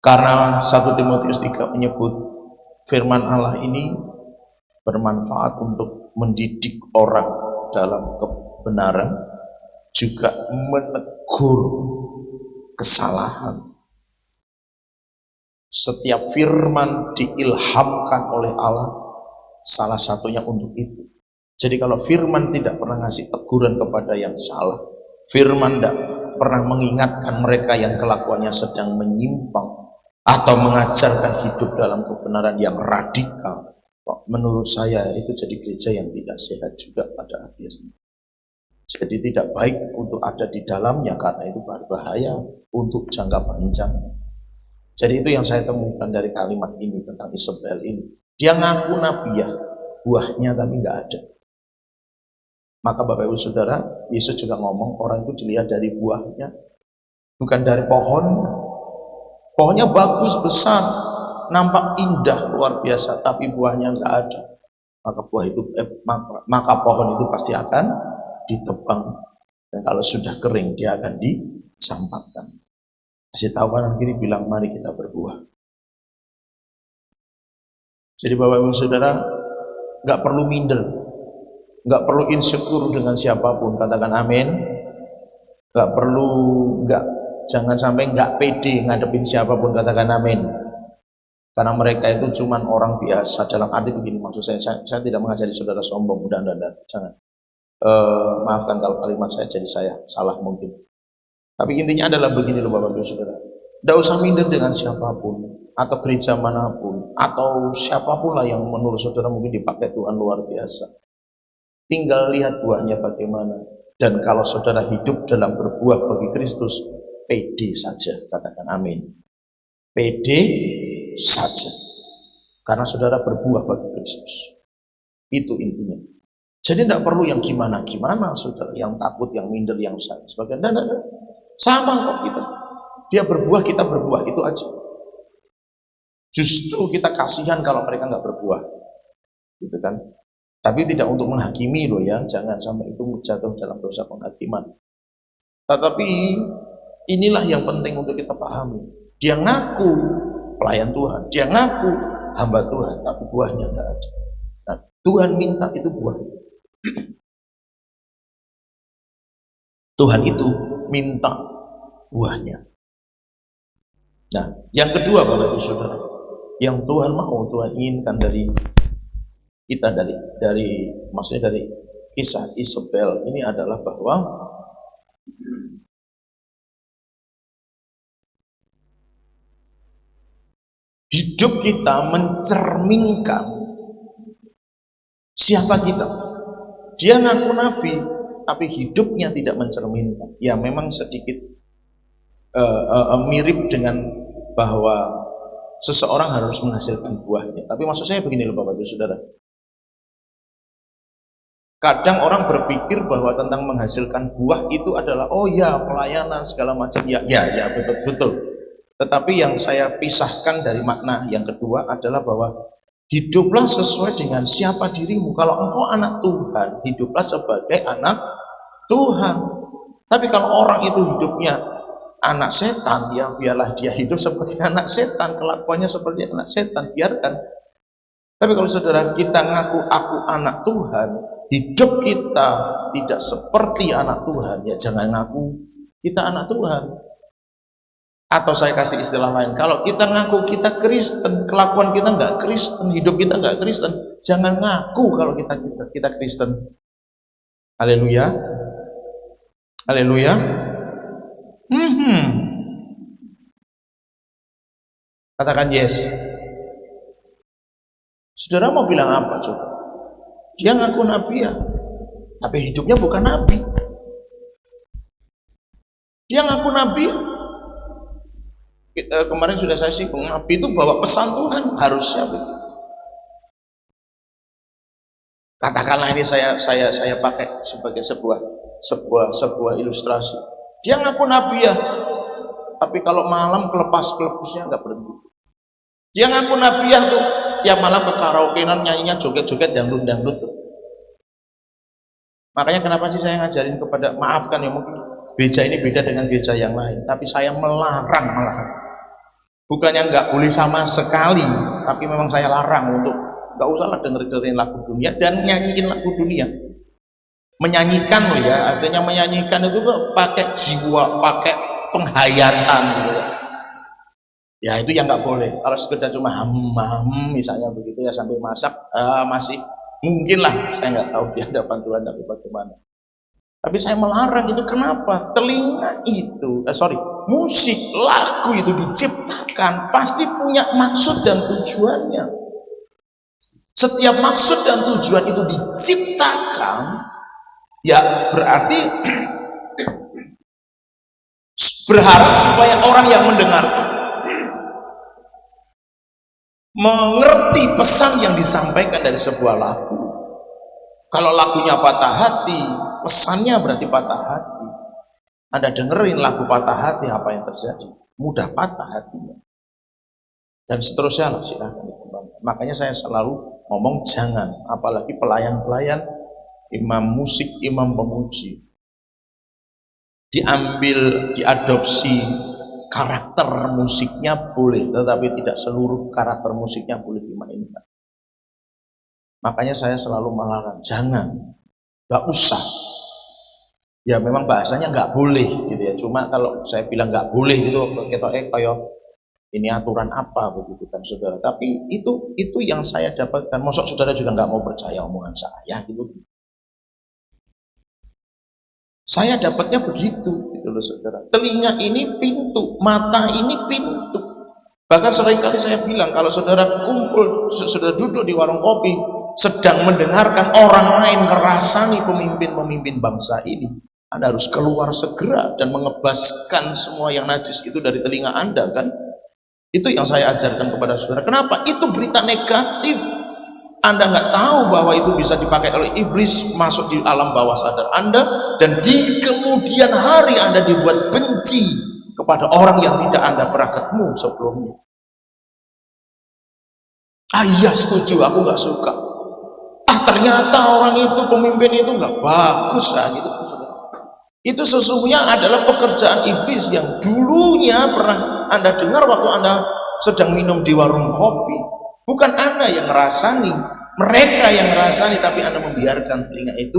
Karena 1 Timotius 3 menyebut firman Allah ini bermanfaat untuk mendidik orang dalam kebenaran, juga menegur kesalahan. Setiap firman diilhamkan oleh Allah, salah satunya untuk itu. Jadi kalau firman tidak pernah ngasih teguran kepada yang salah, firman tidak pernah mengingatkan mereka yang kelakuannya sedang menyimpang, atau mengajarkan hidup dalam kebenaran yang radikal, menurut saya itu jadi gereja yang tidak sehat juga pada akhirnya. Jadi tidak baik untuk ada di dalamnya, karena itu berbahaya untuk jangka panjang. Jadi itu yang saya temukan dari kalimat ini tentang Isabel ini. Dia ngaku nabiah, buahnya tapi nggak ada. Maka Bapak Ibu Saudara, Yesus juga ngomong orang itu dilihat dari buahnya, bukan dari pohon. Pohonnya bagus, besar, nampak indah, luar biasa, tapi buahnya nggak ada. Maka maka pohon itu pasti akan ditebang, dan kalau sudah kering dia akan disampaikan. Kasih tahu kanan kiri, bilang mari kita berbuah. Jadi Bapak Ibu Saudara, nggak perlu minder, nggak perlu insecure dengan siapapun, katakan amin. Jangan sampai nggak pede ngadepin siapapun, katakan amin. Karena mereka itu cuman orang biasa, dalam arti begini, maksud saya tidak mengajari saudara sombong, mudah-mudahan jangan. Maafkan kalau kalimat saya salah mungkin. Tapi intinya adalah begini loh Bapak Ibu Saudara. Tidak usah minder dengan siapapun, atau gereja manapun, atau siapapun lah yang menurut saudara mungkin dipakai Tuhan luar biasa. Tinggal lihat buahnya bagaimana. Dan kalau saudara hidup dalam berbuah bagi Kristus, pede saja, katakan amin. Pede saja, karena saudara berbuah bagi Kristus. Itu intinya. Jadi tidak perlu yang gimana-gimana, saudara, yang takut, yang minder, yang sebagainya. Tidak. Sama kok kita. Dia berbuah, kita berbuah, itu aja. Justru kita kasihan kalau mereka nggak berbuah, gitu kan? Tapi tidak untuk menghakimi loh ya, jangan sampai itu jatuh dalam dosa penghakiman. Tetapi inilah yang penting untuk kita pahami. Dia ngaku pelayan Tuhan, dia ngaku hamba Tuhan, tapi buahnya tidak ada. Nah, Tuhan minta itu buahnya. Tuhan itu minta buahnya. Nah, yang kedua Bapak Ibu Saudara, yang Tuhan mau, Tuhan inginkan dari kita, maksudnya dari kisah Isabel ini adalah bahwa hidup kita mencerminkan siapa kita. Dia ngaku nabi, tapi hidupnya tidak mencerminkan. Ya memang sedikit mirip dengan bahwa seseorang harus menghasilkan buahnya. Tapi maksud saya begini loh Bapak Ibu Saudara. Kadang orang berpikir bahwa tentang menghasilkan buah itu adalah oh ya pelayanan segala macam. Ya betul. Tetapi yang saya pisahkan dari makna yang kedua adalah bahwa hiduplah sesuai dengan siapa dirimu. Kalau engkau anak Tuhan, hiduplah sebagai anak Tuhan. Tapi kalau orang itu hidupnya anak setan, ya biarlah dia hidup sebagai anak setan, kelakuannya seperti anak setan, biarkan. Tapi kalau saudara kita ngaku aku anak Tuhan, hidup kita tidak seperti anak Tuhan, ya jangan ngaku kita anak Tuhan. Atau saya kasih istilah lain, kalau kita ngaku kita Kristen, kelakuan kita nggak Kristen, hidup kita nggak Kristen, jangan ngaku kalau kita Kristen. Haleluya, haleluya. Katakan yes. Saudara mau bilang apa coba? Dia ngaku nabi ya, tapi hidupnya bukan nabi. Dia ngaku nabi. Kemarin sudah saya singgung, nabi itu bawa pesan Tuhan, harusnya begitu. Katakanlah ini saya pakai sebagai sebuah ilustrasi. Dia ngaku nabi ya, tapi kalau malam kelepasnya nggak berhenti. Dia ngaku nabi ya tuh, tiap malam ke karaokean nyanyinya joget-joget dangdut tuh. Makanya kenapa sih saya ngajarin kepada, maafkan ya mungkin gereja ini beda dengan gereja yang lain, tapi saya melarang malahan. Bukannya nggak boleh sama sekali, tapi memang saya larang untuk nggak usahlah dengerin lagu dunia dan nyanyiin lagu dunia. Menyanyikan loh ya, artinya menyanyikan itu tuh pakai jiwa, pakai penghayatan gitu ya. Ya itu yang nggak boleh. Kalau sekedar cuma misalnya begitu ya sambil masak, masih mungkin lah, saya nggak tahu di hadapan Tuhan tapi bagaimana. Tapi saya melarang itu, kenapa? Telinga itu, musik, lagu itu diciptakan pasti punya maksud dan tujuannya. Setiap maksud dan tujuan itu diciptakan, ya berarti berharap supaya orang yang mendengar mengerti pesan yang disampaikan dari sebuah lagu. Kalau lagunya patah hati, pesannya berarti patah hati. Anda dengerin lagu patah hati, apa yang terjadi? Mudah patah hatinya. Dan seterusnya lah, silahkan. Makanya saya selalu ngomong jangan, apalagi pelayan-pelayan, imam musik, imam pemuji. Diadopsi karakter musiknya boleh, tetapi tidak seluruh karakter musiknya boleh dimainkan. Makanya saya selalu melarang, jangan, nggak usah. Ya memang bahasanya nggak boleh gitu ya. Cuma kalau saya bilang nggak boleh gitu, kayak ini aturan apa begitu kan saudara. Tapi itu yang saya dapatkan. Masa saudara juga nggak mau percaya omongan saya gitu. Saya dapatnya begitu gitu loh saudara. Telinga ini pintu, mata ini pintu. Bahkan seringkali saya bilang kalau saudara kumpul, saudara duduk di warung kopi, sedang mendengarkan orang lain ngerasani pemimpin bangsa ini, Anda harus keluar segera dan mengebaskan semua yang najis itu dari telinga Anda kan. Itu yang saya ajarkan kepada saudara. Kenapa? Itu berita negatif. Anda nggak tahu bahwa itu bisa dipakai oleh iblis masuk di alam bawah sadar Anda, dan di kemudian hari Anda dibuat benci kepada orang yang tidak Anda pernah ketemu sebelumnya. Iya setuju, aku nggak suka. ternyata orang itu, pemimpin itu nggak bagus gitu. Itu sesungguhnya adalah pekerjaan iblis yang dulunya pernah Anda dengar waktu Anda sedang minum di warung kopi. Bukan Anda yang ngerasani, mereka yang ngerasani, tapi Anda membiarkan telinga itu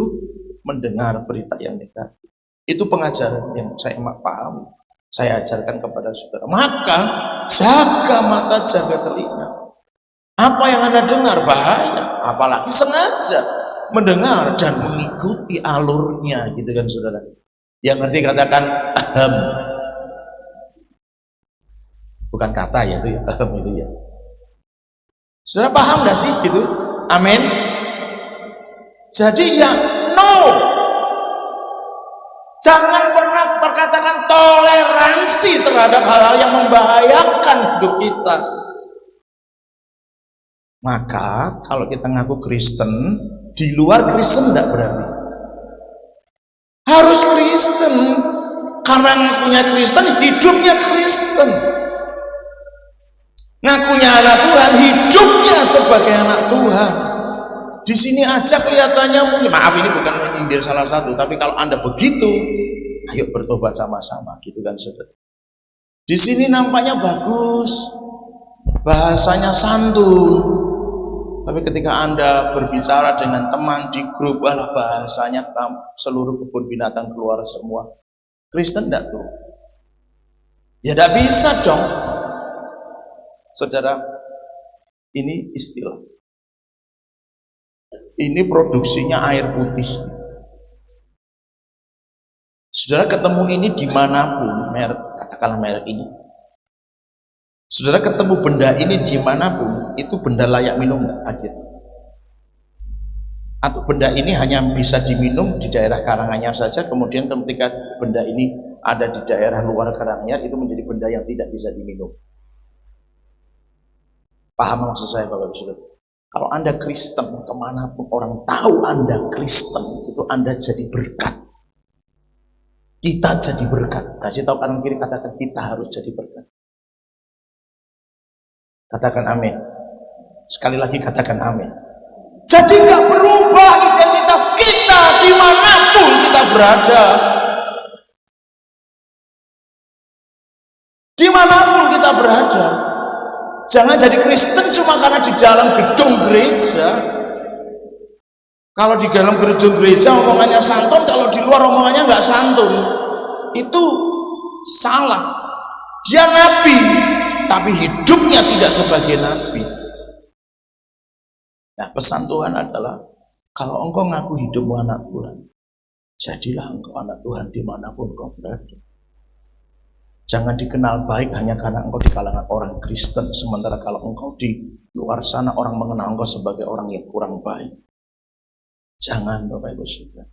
mendengar berita yang negatif. Itu pengajaran yang saya pahami, saya ajarkan kepada saudara. Maka jaga mata, jaga telinga. Apa yang Anda dengar bahaya, apalagi sengaja mendengar dan mengikuti alurnya, gitu kan saudara. Yang ngerti katakan ahem. Bukan kata ya itu ya, ahem itu ya. Saudara paham gak sih gitu? Amin. Jadi ya no. Jangan pernah perkatakan toleransi terhadap hal-hal yang membahayakan hidup kita. Maka kalau kita ngaku Kristen, di luar Kristen tidak berarti. Harus Kristen, karena ngakunya Kristen, hidupnya Kristen. Ngakunya anak Tuhan, hidupnya sebagai anak Tuhan. Di sini aja kelihatannya mungkin, maaf ini bukan menyindir salah satu, tapi kalau Anda begitu, ayo bertobat sama-sama, gitu kan saudara. Di sini nampaknya bagus, bahasanya santun. Tapi ketika Anda berbicara dengan teman di grup, alah bahasanya seluruh kebun binatang keluar semua. Kristen enggak tuh? Ya enggak bisa dong. Saudara, ini istilah. Ini produksinya air putih. Saudara ketemu ini dimanapun, katakanlah merek ini. Saudara ketemu benda ini dimanapun, itu benda layak minum nggak akhirnya? Atau benda ini hanya bisa diminum di daerah Karanganyar saja, kemudian ketika benda ini ada di daerah luar Karanganyar, itu menjadi benda yang tidak bisa diminum. Paham maksud saya Bapak Ibu Saudara? Kalau Anda Kristen, kemanapun orang tahu Anda Kristen, itu Anda jadi berkat. Kita jadi berkat. Kasih tahu kanan kiri, katakan kita harus jadi berkat. Katakan amin. Sekali lagi katakan amin. Jadi nggak berubah identitas kita dimanapun kita berada. Dimanapun kita berada. Jangan jadi Kristen cuma karena di dalam gedung gereja. Kalau di dalam gedung gereja omongannya santun, kalau di luar omongannya nggak santun. Itu salah. Dia nabi, tapi hidupnya tidak sebagai nabi. Nah, pesan Tuhan adalah kalau engkau ngaku hidupmu anak Tuhan, jadilah engkau anak Tuhan dimanapun engkau berada. Jangan dikenal baik hanya karena engkau di kalangan orang Kristen, sementara kalau engkau di luar sana orang mengenal engkau sebagai orang yang kurang baik. Jangan Bapak Ibu Saudara.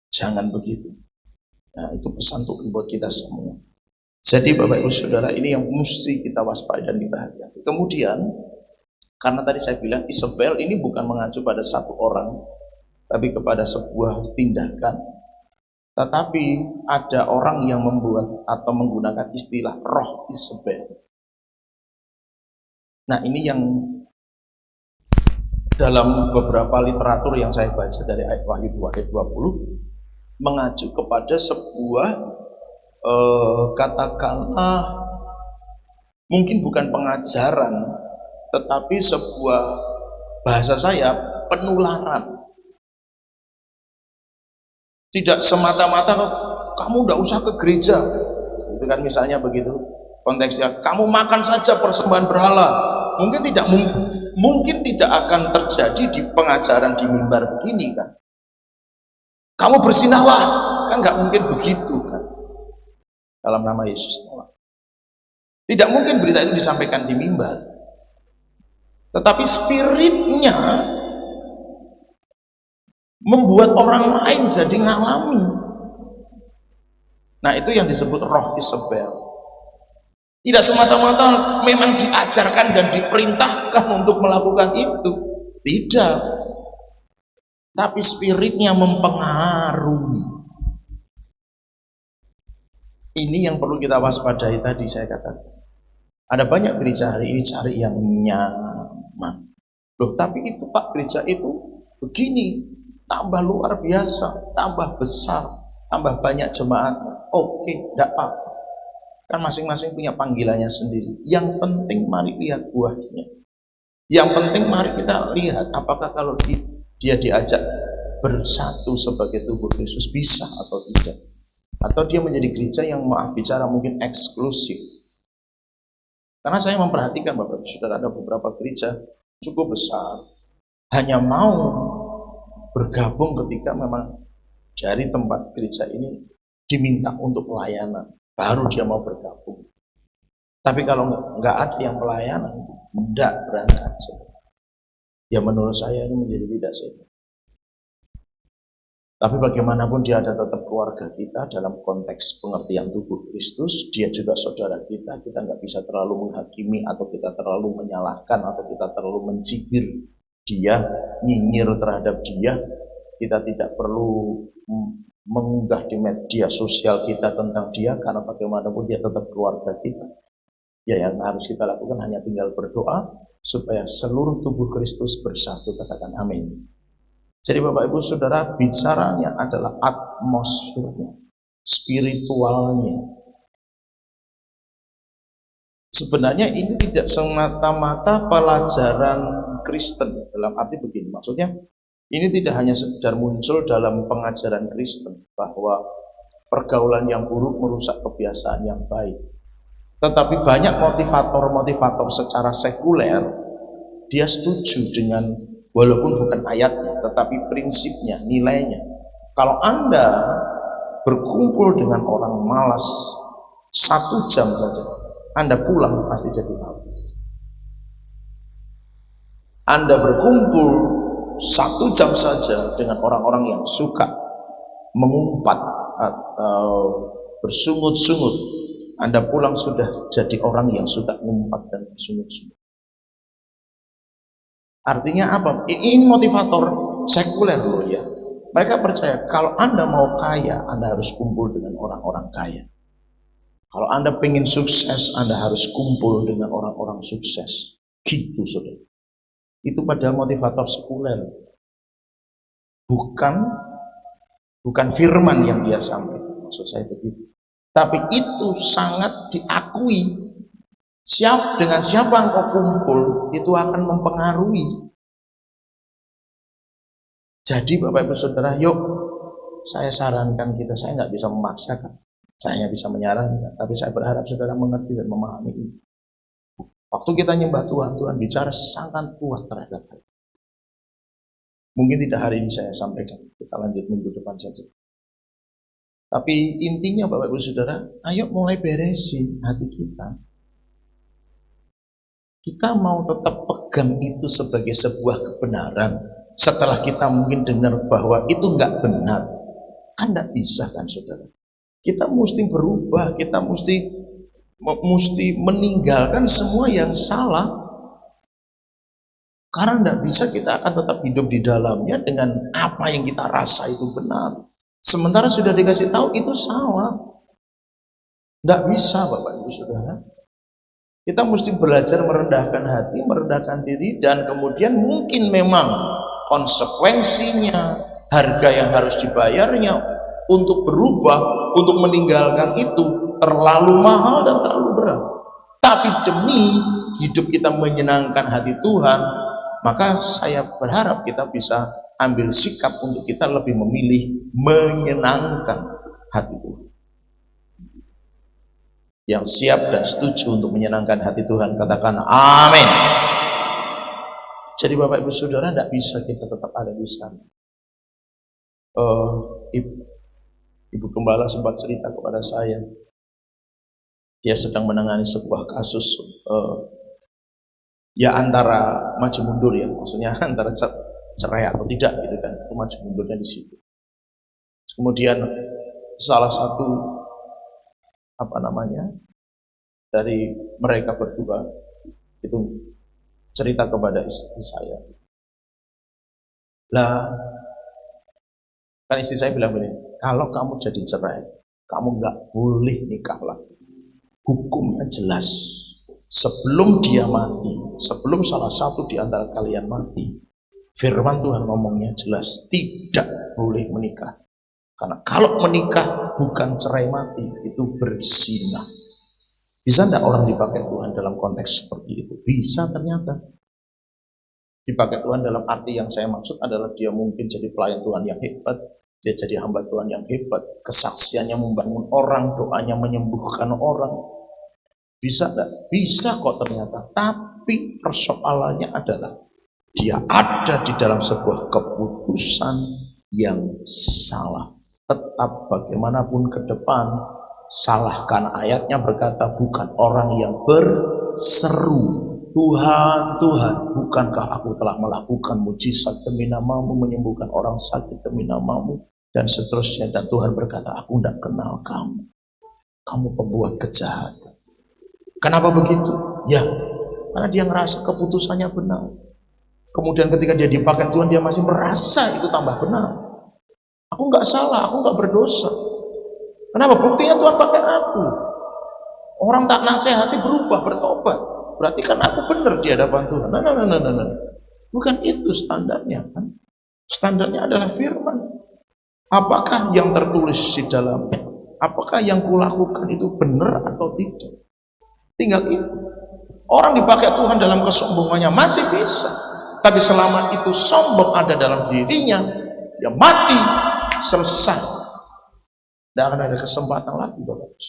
Jangan begitu. Nah, itu pesan Tuhan buat kita semua. Jadi Bapak Ibu Saudara, ini yang mesti kita waspada dan kita hati-hati. Kemudian, karena tadi saya bilang Isabel ini bukan mengacu pada satu orang, tapi kepada sebuah tindakan. Tetapi ada orang yang membuat atau menggunakan istilah roh Isabel. Nah, ini yang dalam beberapa literatur yang saya baca dari ayat Wahyu 2 ayat 20 mengacu kepada sebuah katakanlah mungkin bukan pengajaran, tetapi sebuah bahasa saya penularan. Tidak semata-mata kamu tidak usah ke gereja, itu kan misalnya begitu konteksnya. Kamu makan saja persembahan berhala, mungkin tidak akan terjadi di pengajaran di mimbar begini kan. Kamu bersinahlah, kan nggak mungkin begitu kan. Dalam nama Yesus, tidak mungkin berita itu disampaikan di mimbar. Tetapi spiritnya membuat orang lain jadi ngalami. Nah, itu yang disebut roh Isabel. Tidak semata-mata memang diajarkan dan diperintahkan untuk melakukan itu. Tidak. Tapi spiritnya mempengaruhi. Ini yang perlu kita waspadai tadi saya katakan. Ada banyak gereja hari ini cari yang nyaman. Loh, tapi itu Pak, gereja itu begini, tambah luar biasa, tambah besar, tambah banyak jemaat. Oke, tidak apa-apa. Kan masing-masing punya panggilannya sendiri. Yang penting mari lihat buahnya. Yang penting mari kita lihat apakah kalau dia diajak bersatu sebagai tubuh Kristus bisa atau tidak. Atau dia menjadi gereja yang maaf bicara mungkin eksklusif. Karena saya memperhatikan Bapak Saudara ada beberapa gereja cukup besar hanya mau bergabung ketika memang dari tempat gereja ini diminta untuk pelayanan, baru dia mau bergabung. Tapi kalau nggak ada yang pelayanan, tidak berangkat. Ya menurut saya ini menjadi tidak sehat. Tapi bagaimanapun dia ada tetap keluarga kita dalam konteks pengertian tubuh Kristus, dia juga saudara kita, kita nggak bisa terlalu menghakimi atau kita terlalu menyalahkan atau kita terlalu mencibir dia, nyinyir terhadap dia. Kita tidak perlu mengunggah di media sosial kita tentang dia, karena bagaimanapun dia tetap keluarga kita. Ya yang harus kita lakukan hanya tinggal berdoa supaya seluruh tubuh Kristus bersatu, katakan amin. Jadi Bapak Ibu Saudara, bicaranya adalah atmosfernya, spiritualnya. Sebenarnya ini tidak semata-mata pelajaran Kristen, dalam arti begini, maksudnya ini tidak hanya sekedar muncul dalam pengajaran Kristen bahwa pergaulan yang buruk merusak kebiasaan yang baik. Tetapi banyak motivator-motivator secara sekuler, dia setuju dengan, walaupun bukan ayatnya, tetapi prinsipnya, nilainya. Kalau Anda berkumpul dengan orang malas 1 jam saja, Anda pulang pasti jadi malas. Anda berkumpul 1 jam saja dengan orang-orang yang suka mengumpat atau bersungut-sungut, Anda pulang sudah jadi orang yang suka mengumpat dan bersungut-sungut. Artinya apa? Ini motivator sekuler loh ya. Mereka percaya kalau Anda mau kaya, Anda harus kumpul dengan orang-orang kaya. Kalau Anda pengen sukses, Anda harus kumpul dengan orang-orang sukses. Gitu saudara. Itu padahal motivator sekuler. Bukan firman yang dia sampaikan. Maksud saya begitu. Tapi itu sangat diakui. Dengan siapa engkau kumpul, itu akan mempengaruhi. Jadi Bapak Ibu Saudara, yuk saya sarankan kita, saya nggak bisa memaksakan, saya hanya bisa menyarankan, tapi saya berharap saudara mengerti dan memahami ini. Waktu kita nyembah Tuhan, Tuhan bicara sangat kuat terhadap kita. Mungkin tidak hari ini saya sampaikan, kita lanjut minggu depan saja. Tapi intinya Bapak Ibu Saudara, ayo mulai beresin hati kita. Kita mau tetap pegang itu sebagai sebuah kebenaran. Setelah kita mungkin dengar bahwa itu enggak benar, kan enggak bisa kan saudara. Kita mesti berubah, kita mesti meninggalkan semua yang salah. Karena enggak bisa kita akan tetap hidup di dalamnya dengan apa yang kita rasa itu benar. Sementara sudah dikasih tahu itu salah. Enggak bisa Bapak Ibu Saudara. Kita mesti belajar merendahkan hati, merendahkan diri, dan kemudian mungkin memang konsekuensinya, harga yang harus dibayarnya untuk berubah, untuk meninggalkan itu terlalu mahal dan terlalu berat. Tapi demi hidup kita menyenangkan hati Tuhan, maka saya berharap kita bisa ambil sikap untuk kita lebih memilih menyenangkan hati Tuhan. Yang siap dan setuju untuk menyenangkan hati Tuhan, katakan amin. Jadi Bapak Ibu Saudara, tidak bisa kita tetap ada di sana. Ibu Gembala sempat cerita kepada saya, dia sedang menangani sebuah kasus ya antara maju mundur ya, maksudnya antara cerai atau tidak gitu kan, itu maju mundurnya di situ. Kemudian salah satu dari mereka berdua itu cerita kepada istri saya. Lah, kan istri saya bilang begini, kalau kamu jadi cerai, kamu nggak boleh nikah lagi. Hukumnya jelas. Sebelum dia mati, sebelum salah satu di antara kalian mati, Firman Tuhan ngomongnya jelas, tidak boleh menikah. Karena kalau menikah bukan cerai mati, itu berzina. Bisa enggak orang dipakai Tuhan dalam konteks seperti itu? Bisa ternyata. Dipakai Tuhan dalam arti yang saya maksud adalah dia mungkin jadi pelayan Tuhan yang hebat, dia jadi hamba Tuhan yang hebat, kesaksiannya membangun orang, doanya menyembuhkan orang. Bisa enggak? Bisa kok ternyata. Tapi persoalannya adalah dia ada di dalam sebuah keputusan yang salah. Tetap bagaimanapun ke depan, salahkan ayatnya berkata bukan orang yang berseru, Tuhan, Tuhan, bukankah aku telah melakukan mujizat demi namamu, menyembuhkan orang sakit demi namamu, dan seterusnya. Dan Tuhan berkata, aku tidak kenal kamu. Kamu pembuat kejahatan. Kenapa begitu? Ya, karena dia ngerasa keputusannya benar. Kemudian ketika dia dipakai Tuhan, dia masih merasa itu tambah benar. Aku nggak salah, aku nggak berdosa. Kenapa? Buktinya Tuhan pakai aku. Orang tak nasihati berubah, bertobat. Berarti kan aku benar di hadapan Tuhan. Nah. Bukan itu standarnya kan. Standarnya adalah firman. Apakah yang tertulis di dalamnya? Apakah yang kulakukan itu benar atau tidak? Tinggal itu. Orang dipakai Tuhan dalam kesombongannya masih bisa. Tapi selama itu sombong ada dalam dirinya, dia mati, selesai. Tidak akan ada kesempatan lagi, Bapak.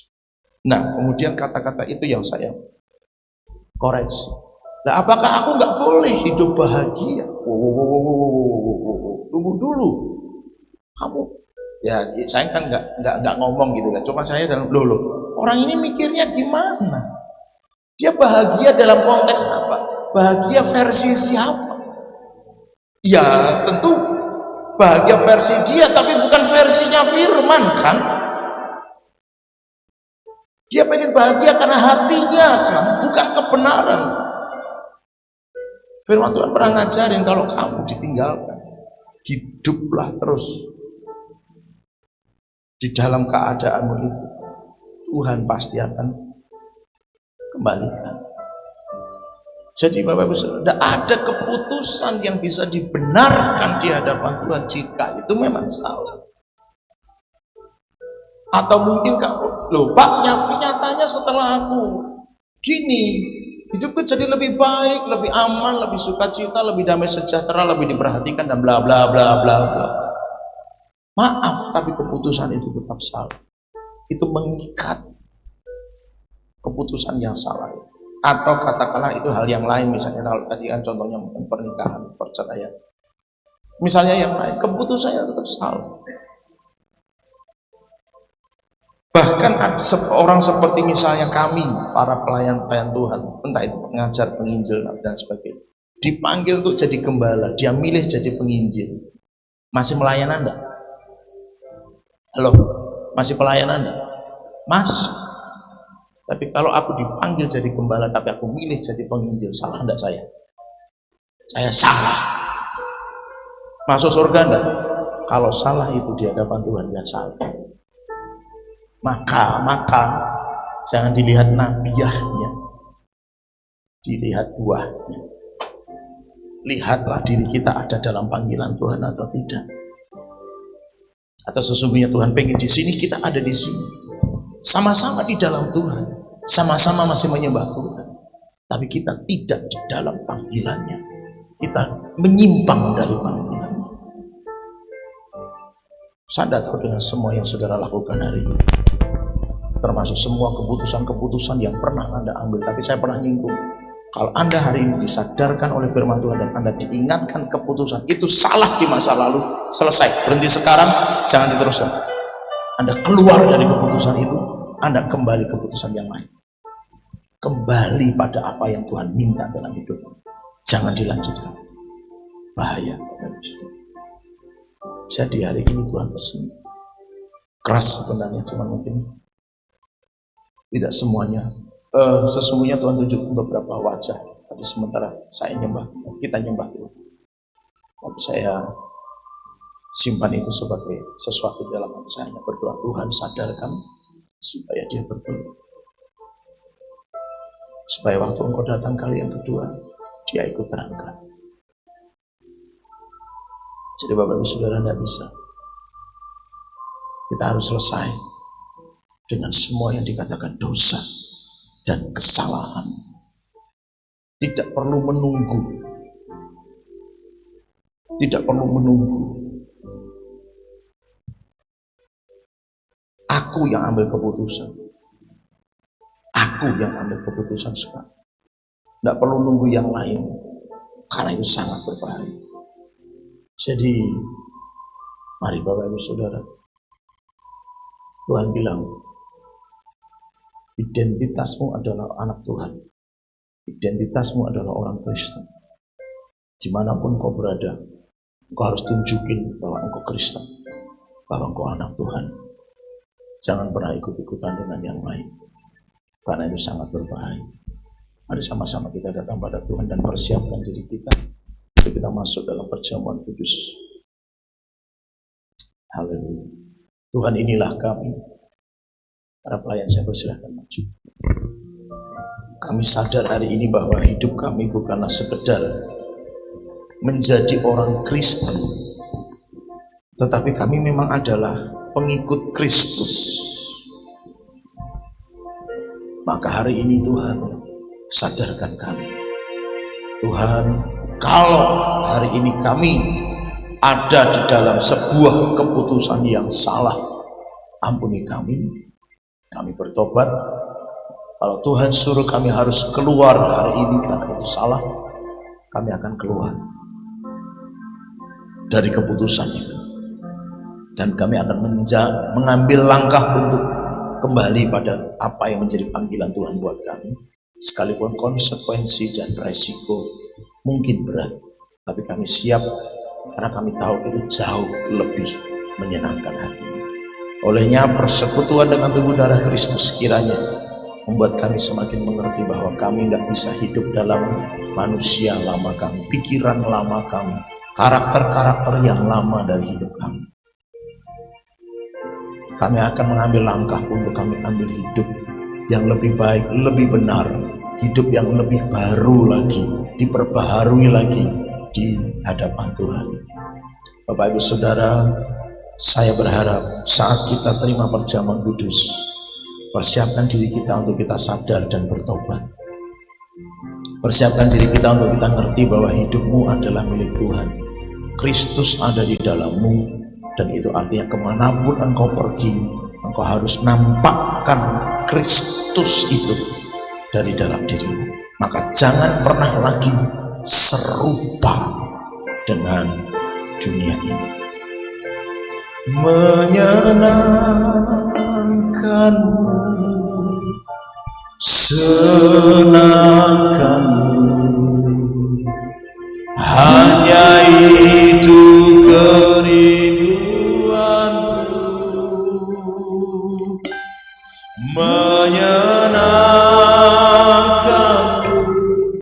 Nah, kemudian kata-kata itu yang saya koreksi. Nah, apakah aku nggak boleh hidup bahagia? Tunggu dulu. Kamu, ya saya kan nggak ngomong gitu kan. Cuma saya dalam loh. Orang ini mikirnya gimana? Dia bahagia dalam konteks apa? Bahagia versi siapa? Ya tentu bahagia versi dia, tapi bukan versinya firman kan. Dia pengen bahagia karena hatinya kan, bukan kebenaran. Firman Tuhan pernah ngajarin kalau kamu ditinggalkan, hiduplah terus di dalam keadaanmu itu. Tuhan pasti akan kembalikan. Jadi Bapak Ibu Saudara, tidak ada keputusan yang bisa dibenarkan di hadapan Tuhan jika itu memang salah. Atau mungkin kamu, loh Pak, nyatanya setelah aku gini, hidupku jadi lebih baik, lebih aman, lebih sukacita, lebih damai sejahtera, lebih diperhatikan dan bla bla bla bla bla. Maaf, tapi keputusan itu tetap salah. Itu mengikat keputusan yang salah. Atau katakanlah itu hal yang lain, misalnya kalau tadi kan contohnya pernikahan, perceraian. Misalnya yang lain, keputusannya tetap salah. Bahkan ada orang seperti misalnya kami, para pelayan-pelayan Tuhan, entah itu pengajar, penginjil, dan sebagainya, dipanggil untuk jadi gembala, dia milih jadi penginjil. Masih melayan Anda? Halo? Masih pelayan Anda? Mas? Tapi kalau aku dipanggil jadi gembala, tapi aku milih jadi penginjil, salah enggak saya? Saya salah. Masuk surga enggak? Kalau salah itu di hadapan Tuhan, ya salah. Maka jangan dilihat nabiahnya, dilihat buahnya. Lihatlah diri kita ada dalam panggilan Tuhan atau tidak. Atau sesungguhnya Tuhan pengen di sini, kita ada di sini. Sama-sama di dalam Tuhan, sama-sama masih menyembah Tuhan, tapi kita tidak di dalam panggilannya. Kita menyimpang dari panggilannya. Saya tahu dengan semua yang saudara lakukan hari ini, termasuk semua keputusan-keputusan yang pernah Anda ambil. Tapi saya pernah nyinggung, kalau Anda hari ini disadarkan oleh firman Tuhan dan Anda diingatkan keputusan itu salah di masa lalu, selesai, berhenti sekarang, jangan diteruskan. Anda keluar dari keputusan itu, Anda kembali keputusan yang lain. Kembali pada apa yang Tuhan minta dalam hidup. Jangan dilanjutkan. Bahaya. Jadi hari ini Tuhan pesan keras sebenarnya, cuma mungkin tidak semuanya. Sesungguhnya Tuhan tunjukkan beberapa wajah. Tadi sementara saya nyembah, kita nyembah Tuhan. Tapi saya simpan itu sebagai sesuatu dalam hati saya. Berdoa, Tuhan sadarkan supaya dia bertobat, supaya waktu Engkau datang kali yang kedua, dia ikut terangkan. Jadi Bapak Ibu Saudara, tidak bisa. Kita harus selesai dengan semua yang dikatakan dosa dan kesalahan. Tidak perlu menunggu. Tidak perlu menunggu. Aku yang ambil keputusan. Aku yang ambil keputusan sekarang. Tidak perlu nunggu yang lain. Karena itu sangat berbahaya. Jadi, mari Bapak Ibu Saudara. Tuhan bilang, identitasmu adalah anak Tuhan. Identitasmu adalah orang Kristen. Dimanapun kau berada, engkau harus tunjukin bahwa engkau Kristen, bahwa engkau anak Tuhan. Jangan pernah ikut-ikutan dengan yang lain, karena itu sangat berbahaya. Mari sama-sama kita datang pada Tuhan dan persiapkan diri kita untuk kita masuk dalam perjamuan kudus. Haleluya. Tuhan, inilah kami. Para pelayan saya persilahkan maju. Kami sadar hari ini bahwa hidup kami bukanlah sekedar menjadi orang Kristen, tetapi kami memang adalah pengikut Kristus. Maka hari ini Tuhan, sadarkan kami. Tuhan, kalau hari ini kami ada di dalam sebuah keputusan yang salah, ampuni kami. Kami bertobat. Kalau Tuhan suruh kami harus keluar hari ini karena itu salah, kami akan keluar dari keputusan itu. Dan kami akan mengambil langkah untuk kembali pada apa yang menjadi panggilan Tuhan buat kami. Sekalipun konsekuensi dan resiko mungkin berat, tapi kami siap karena kami tahu itu jauh lebih menyenangkan hati. Olehnya persekutuan dengan tubuh darah Kristus kiranya membuat kami semakin mengerti bahwa kami nggak bisa hidup dalam manusia lama kami, pikiran lama kami, karakter-karakter yang lama dari hidup kami. Kami akan mengambil langkah untuk kami ambil hidup yang lebih baik, lebih benar, hidup yang lebih baru lagi, diperbaharui lagi di hadapan Tuhan. Bapak Ibu Saudara, saya berharap saat kita terima perjamuan kudus, persiapkan diri kita untuk kita sadar dan bertobat. Persiapkan diri kita untuk kita ngerti bahwa hidupmu adalah milik Tuhan. Kristus ada di dalammu, dan itu artinya kemanapun engkau pergi, engkau harus nampakkan Kristus itu dari dalam dirimu. Maka jangan pernah lagi serupa dengan dunia ini. Menyenangkanmu, senangkanmu, hanya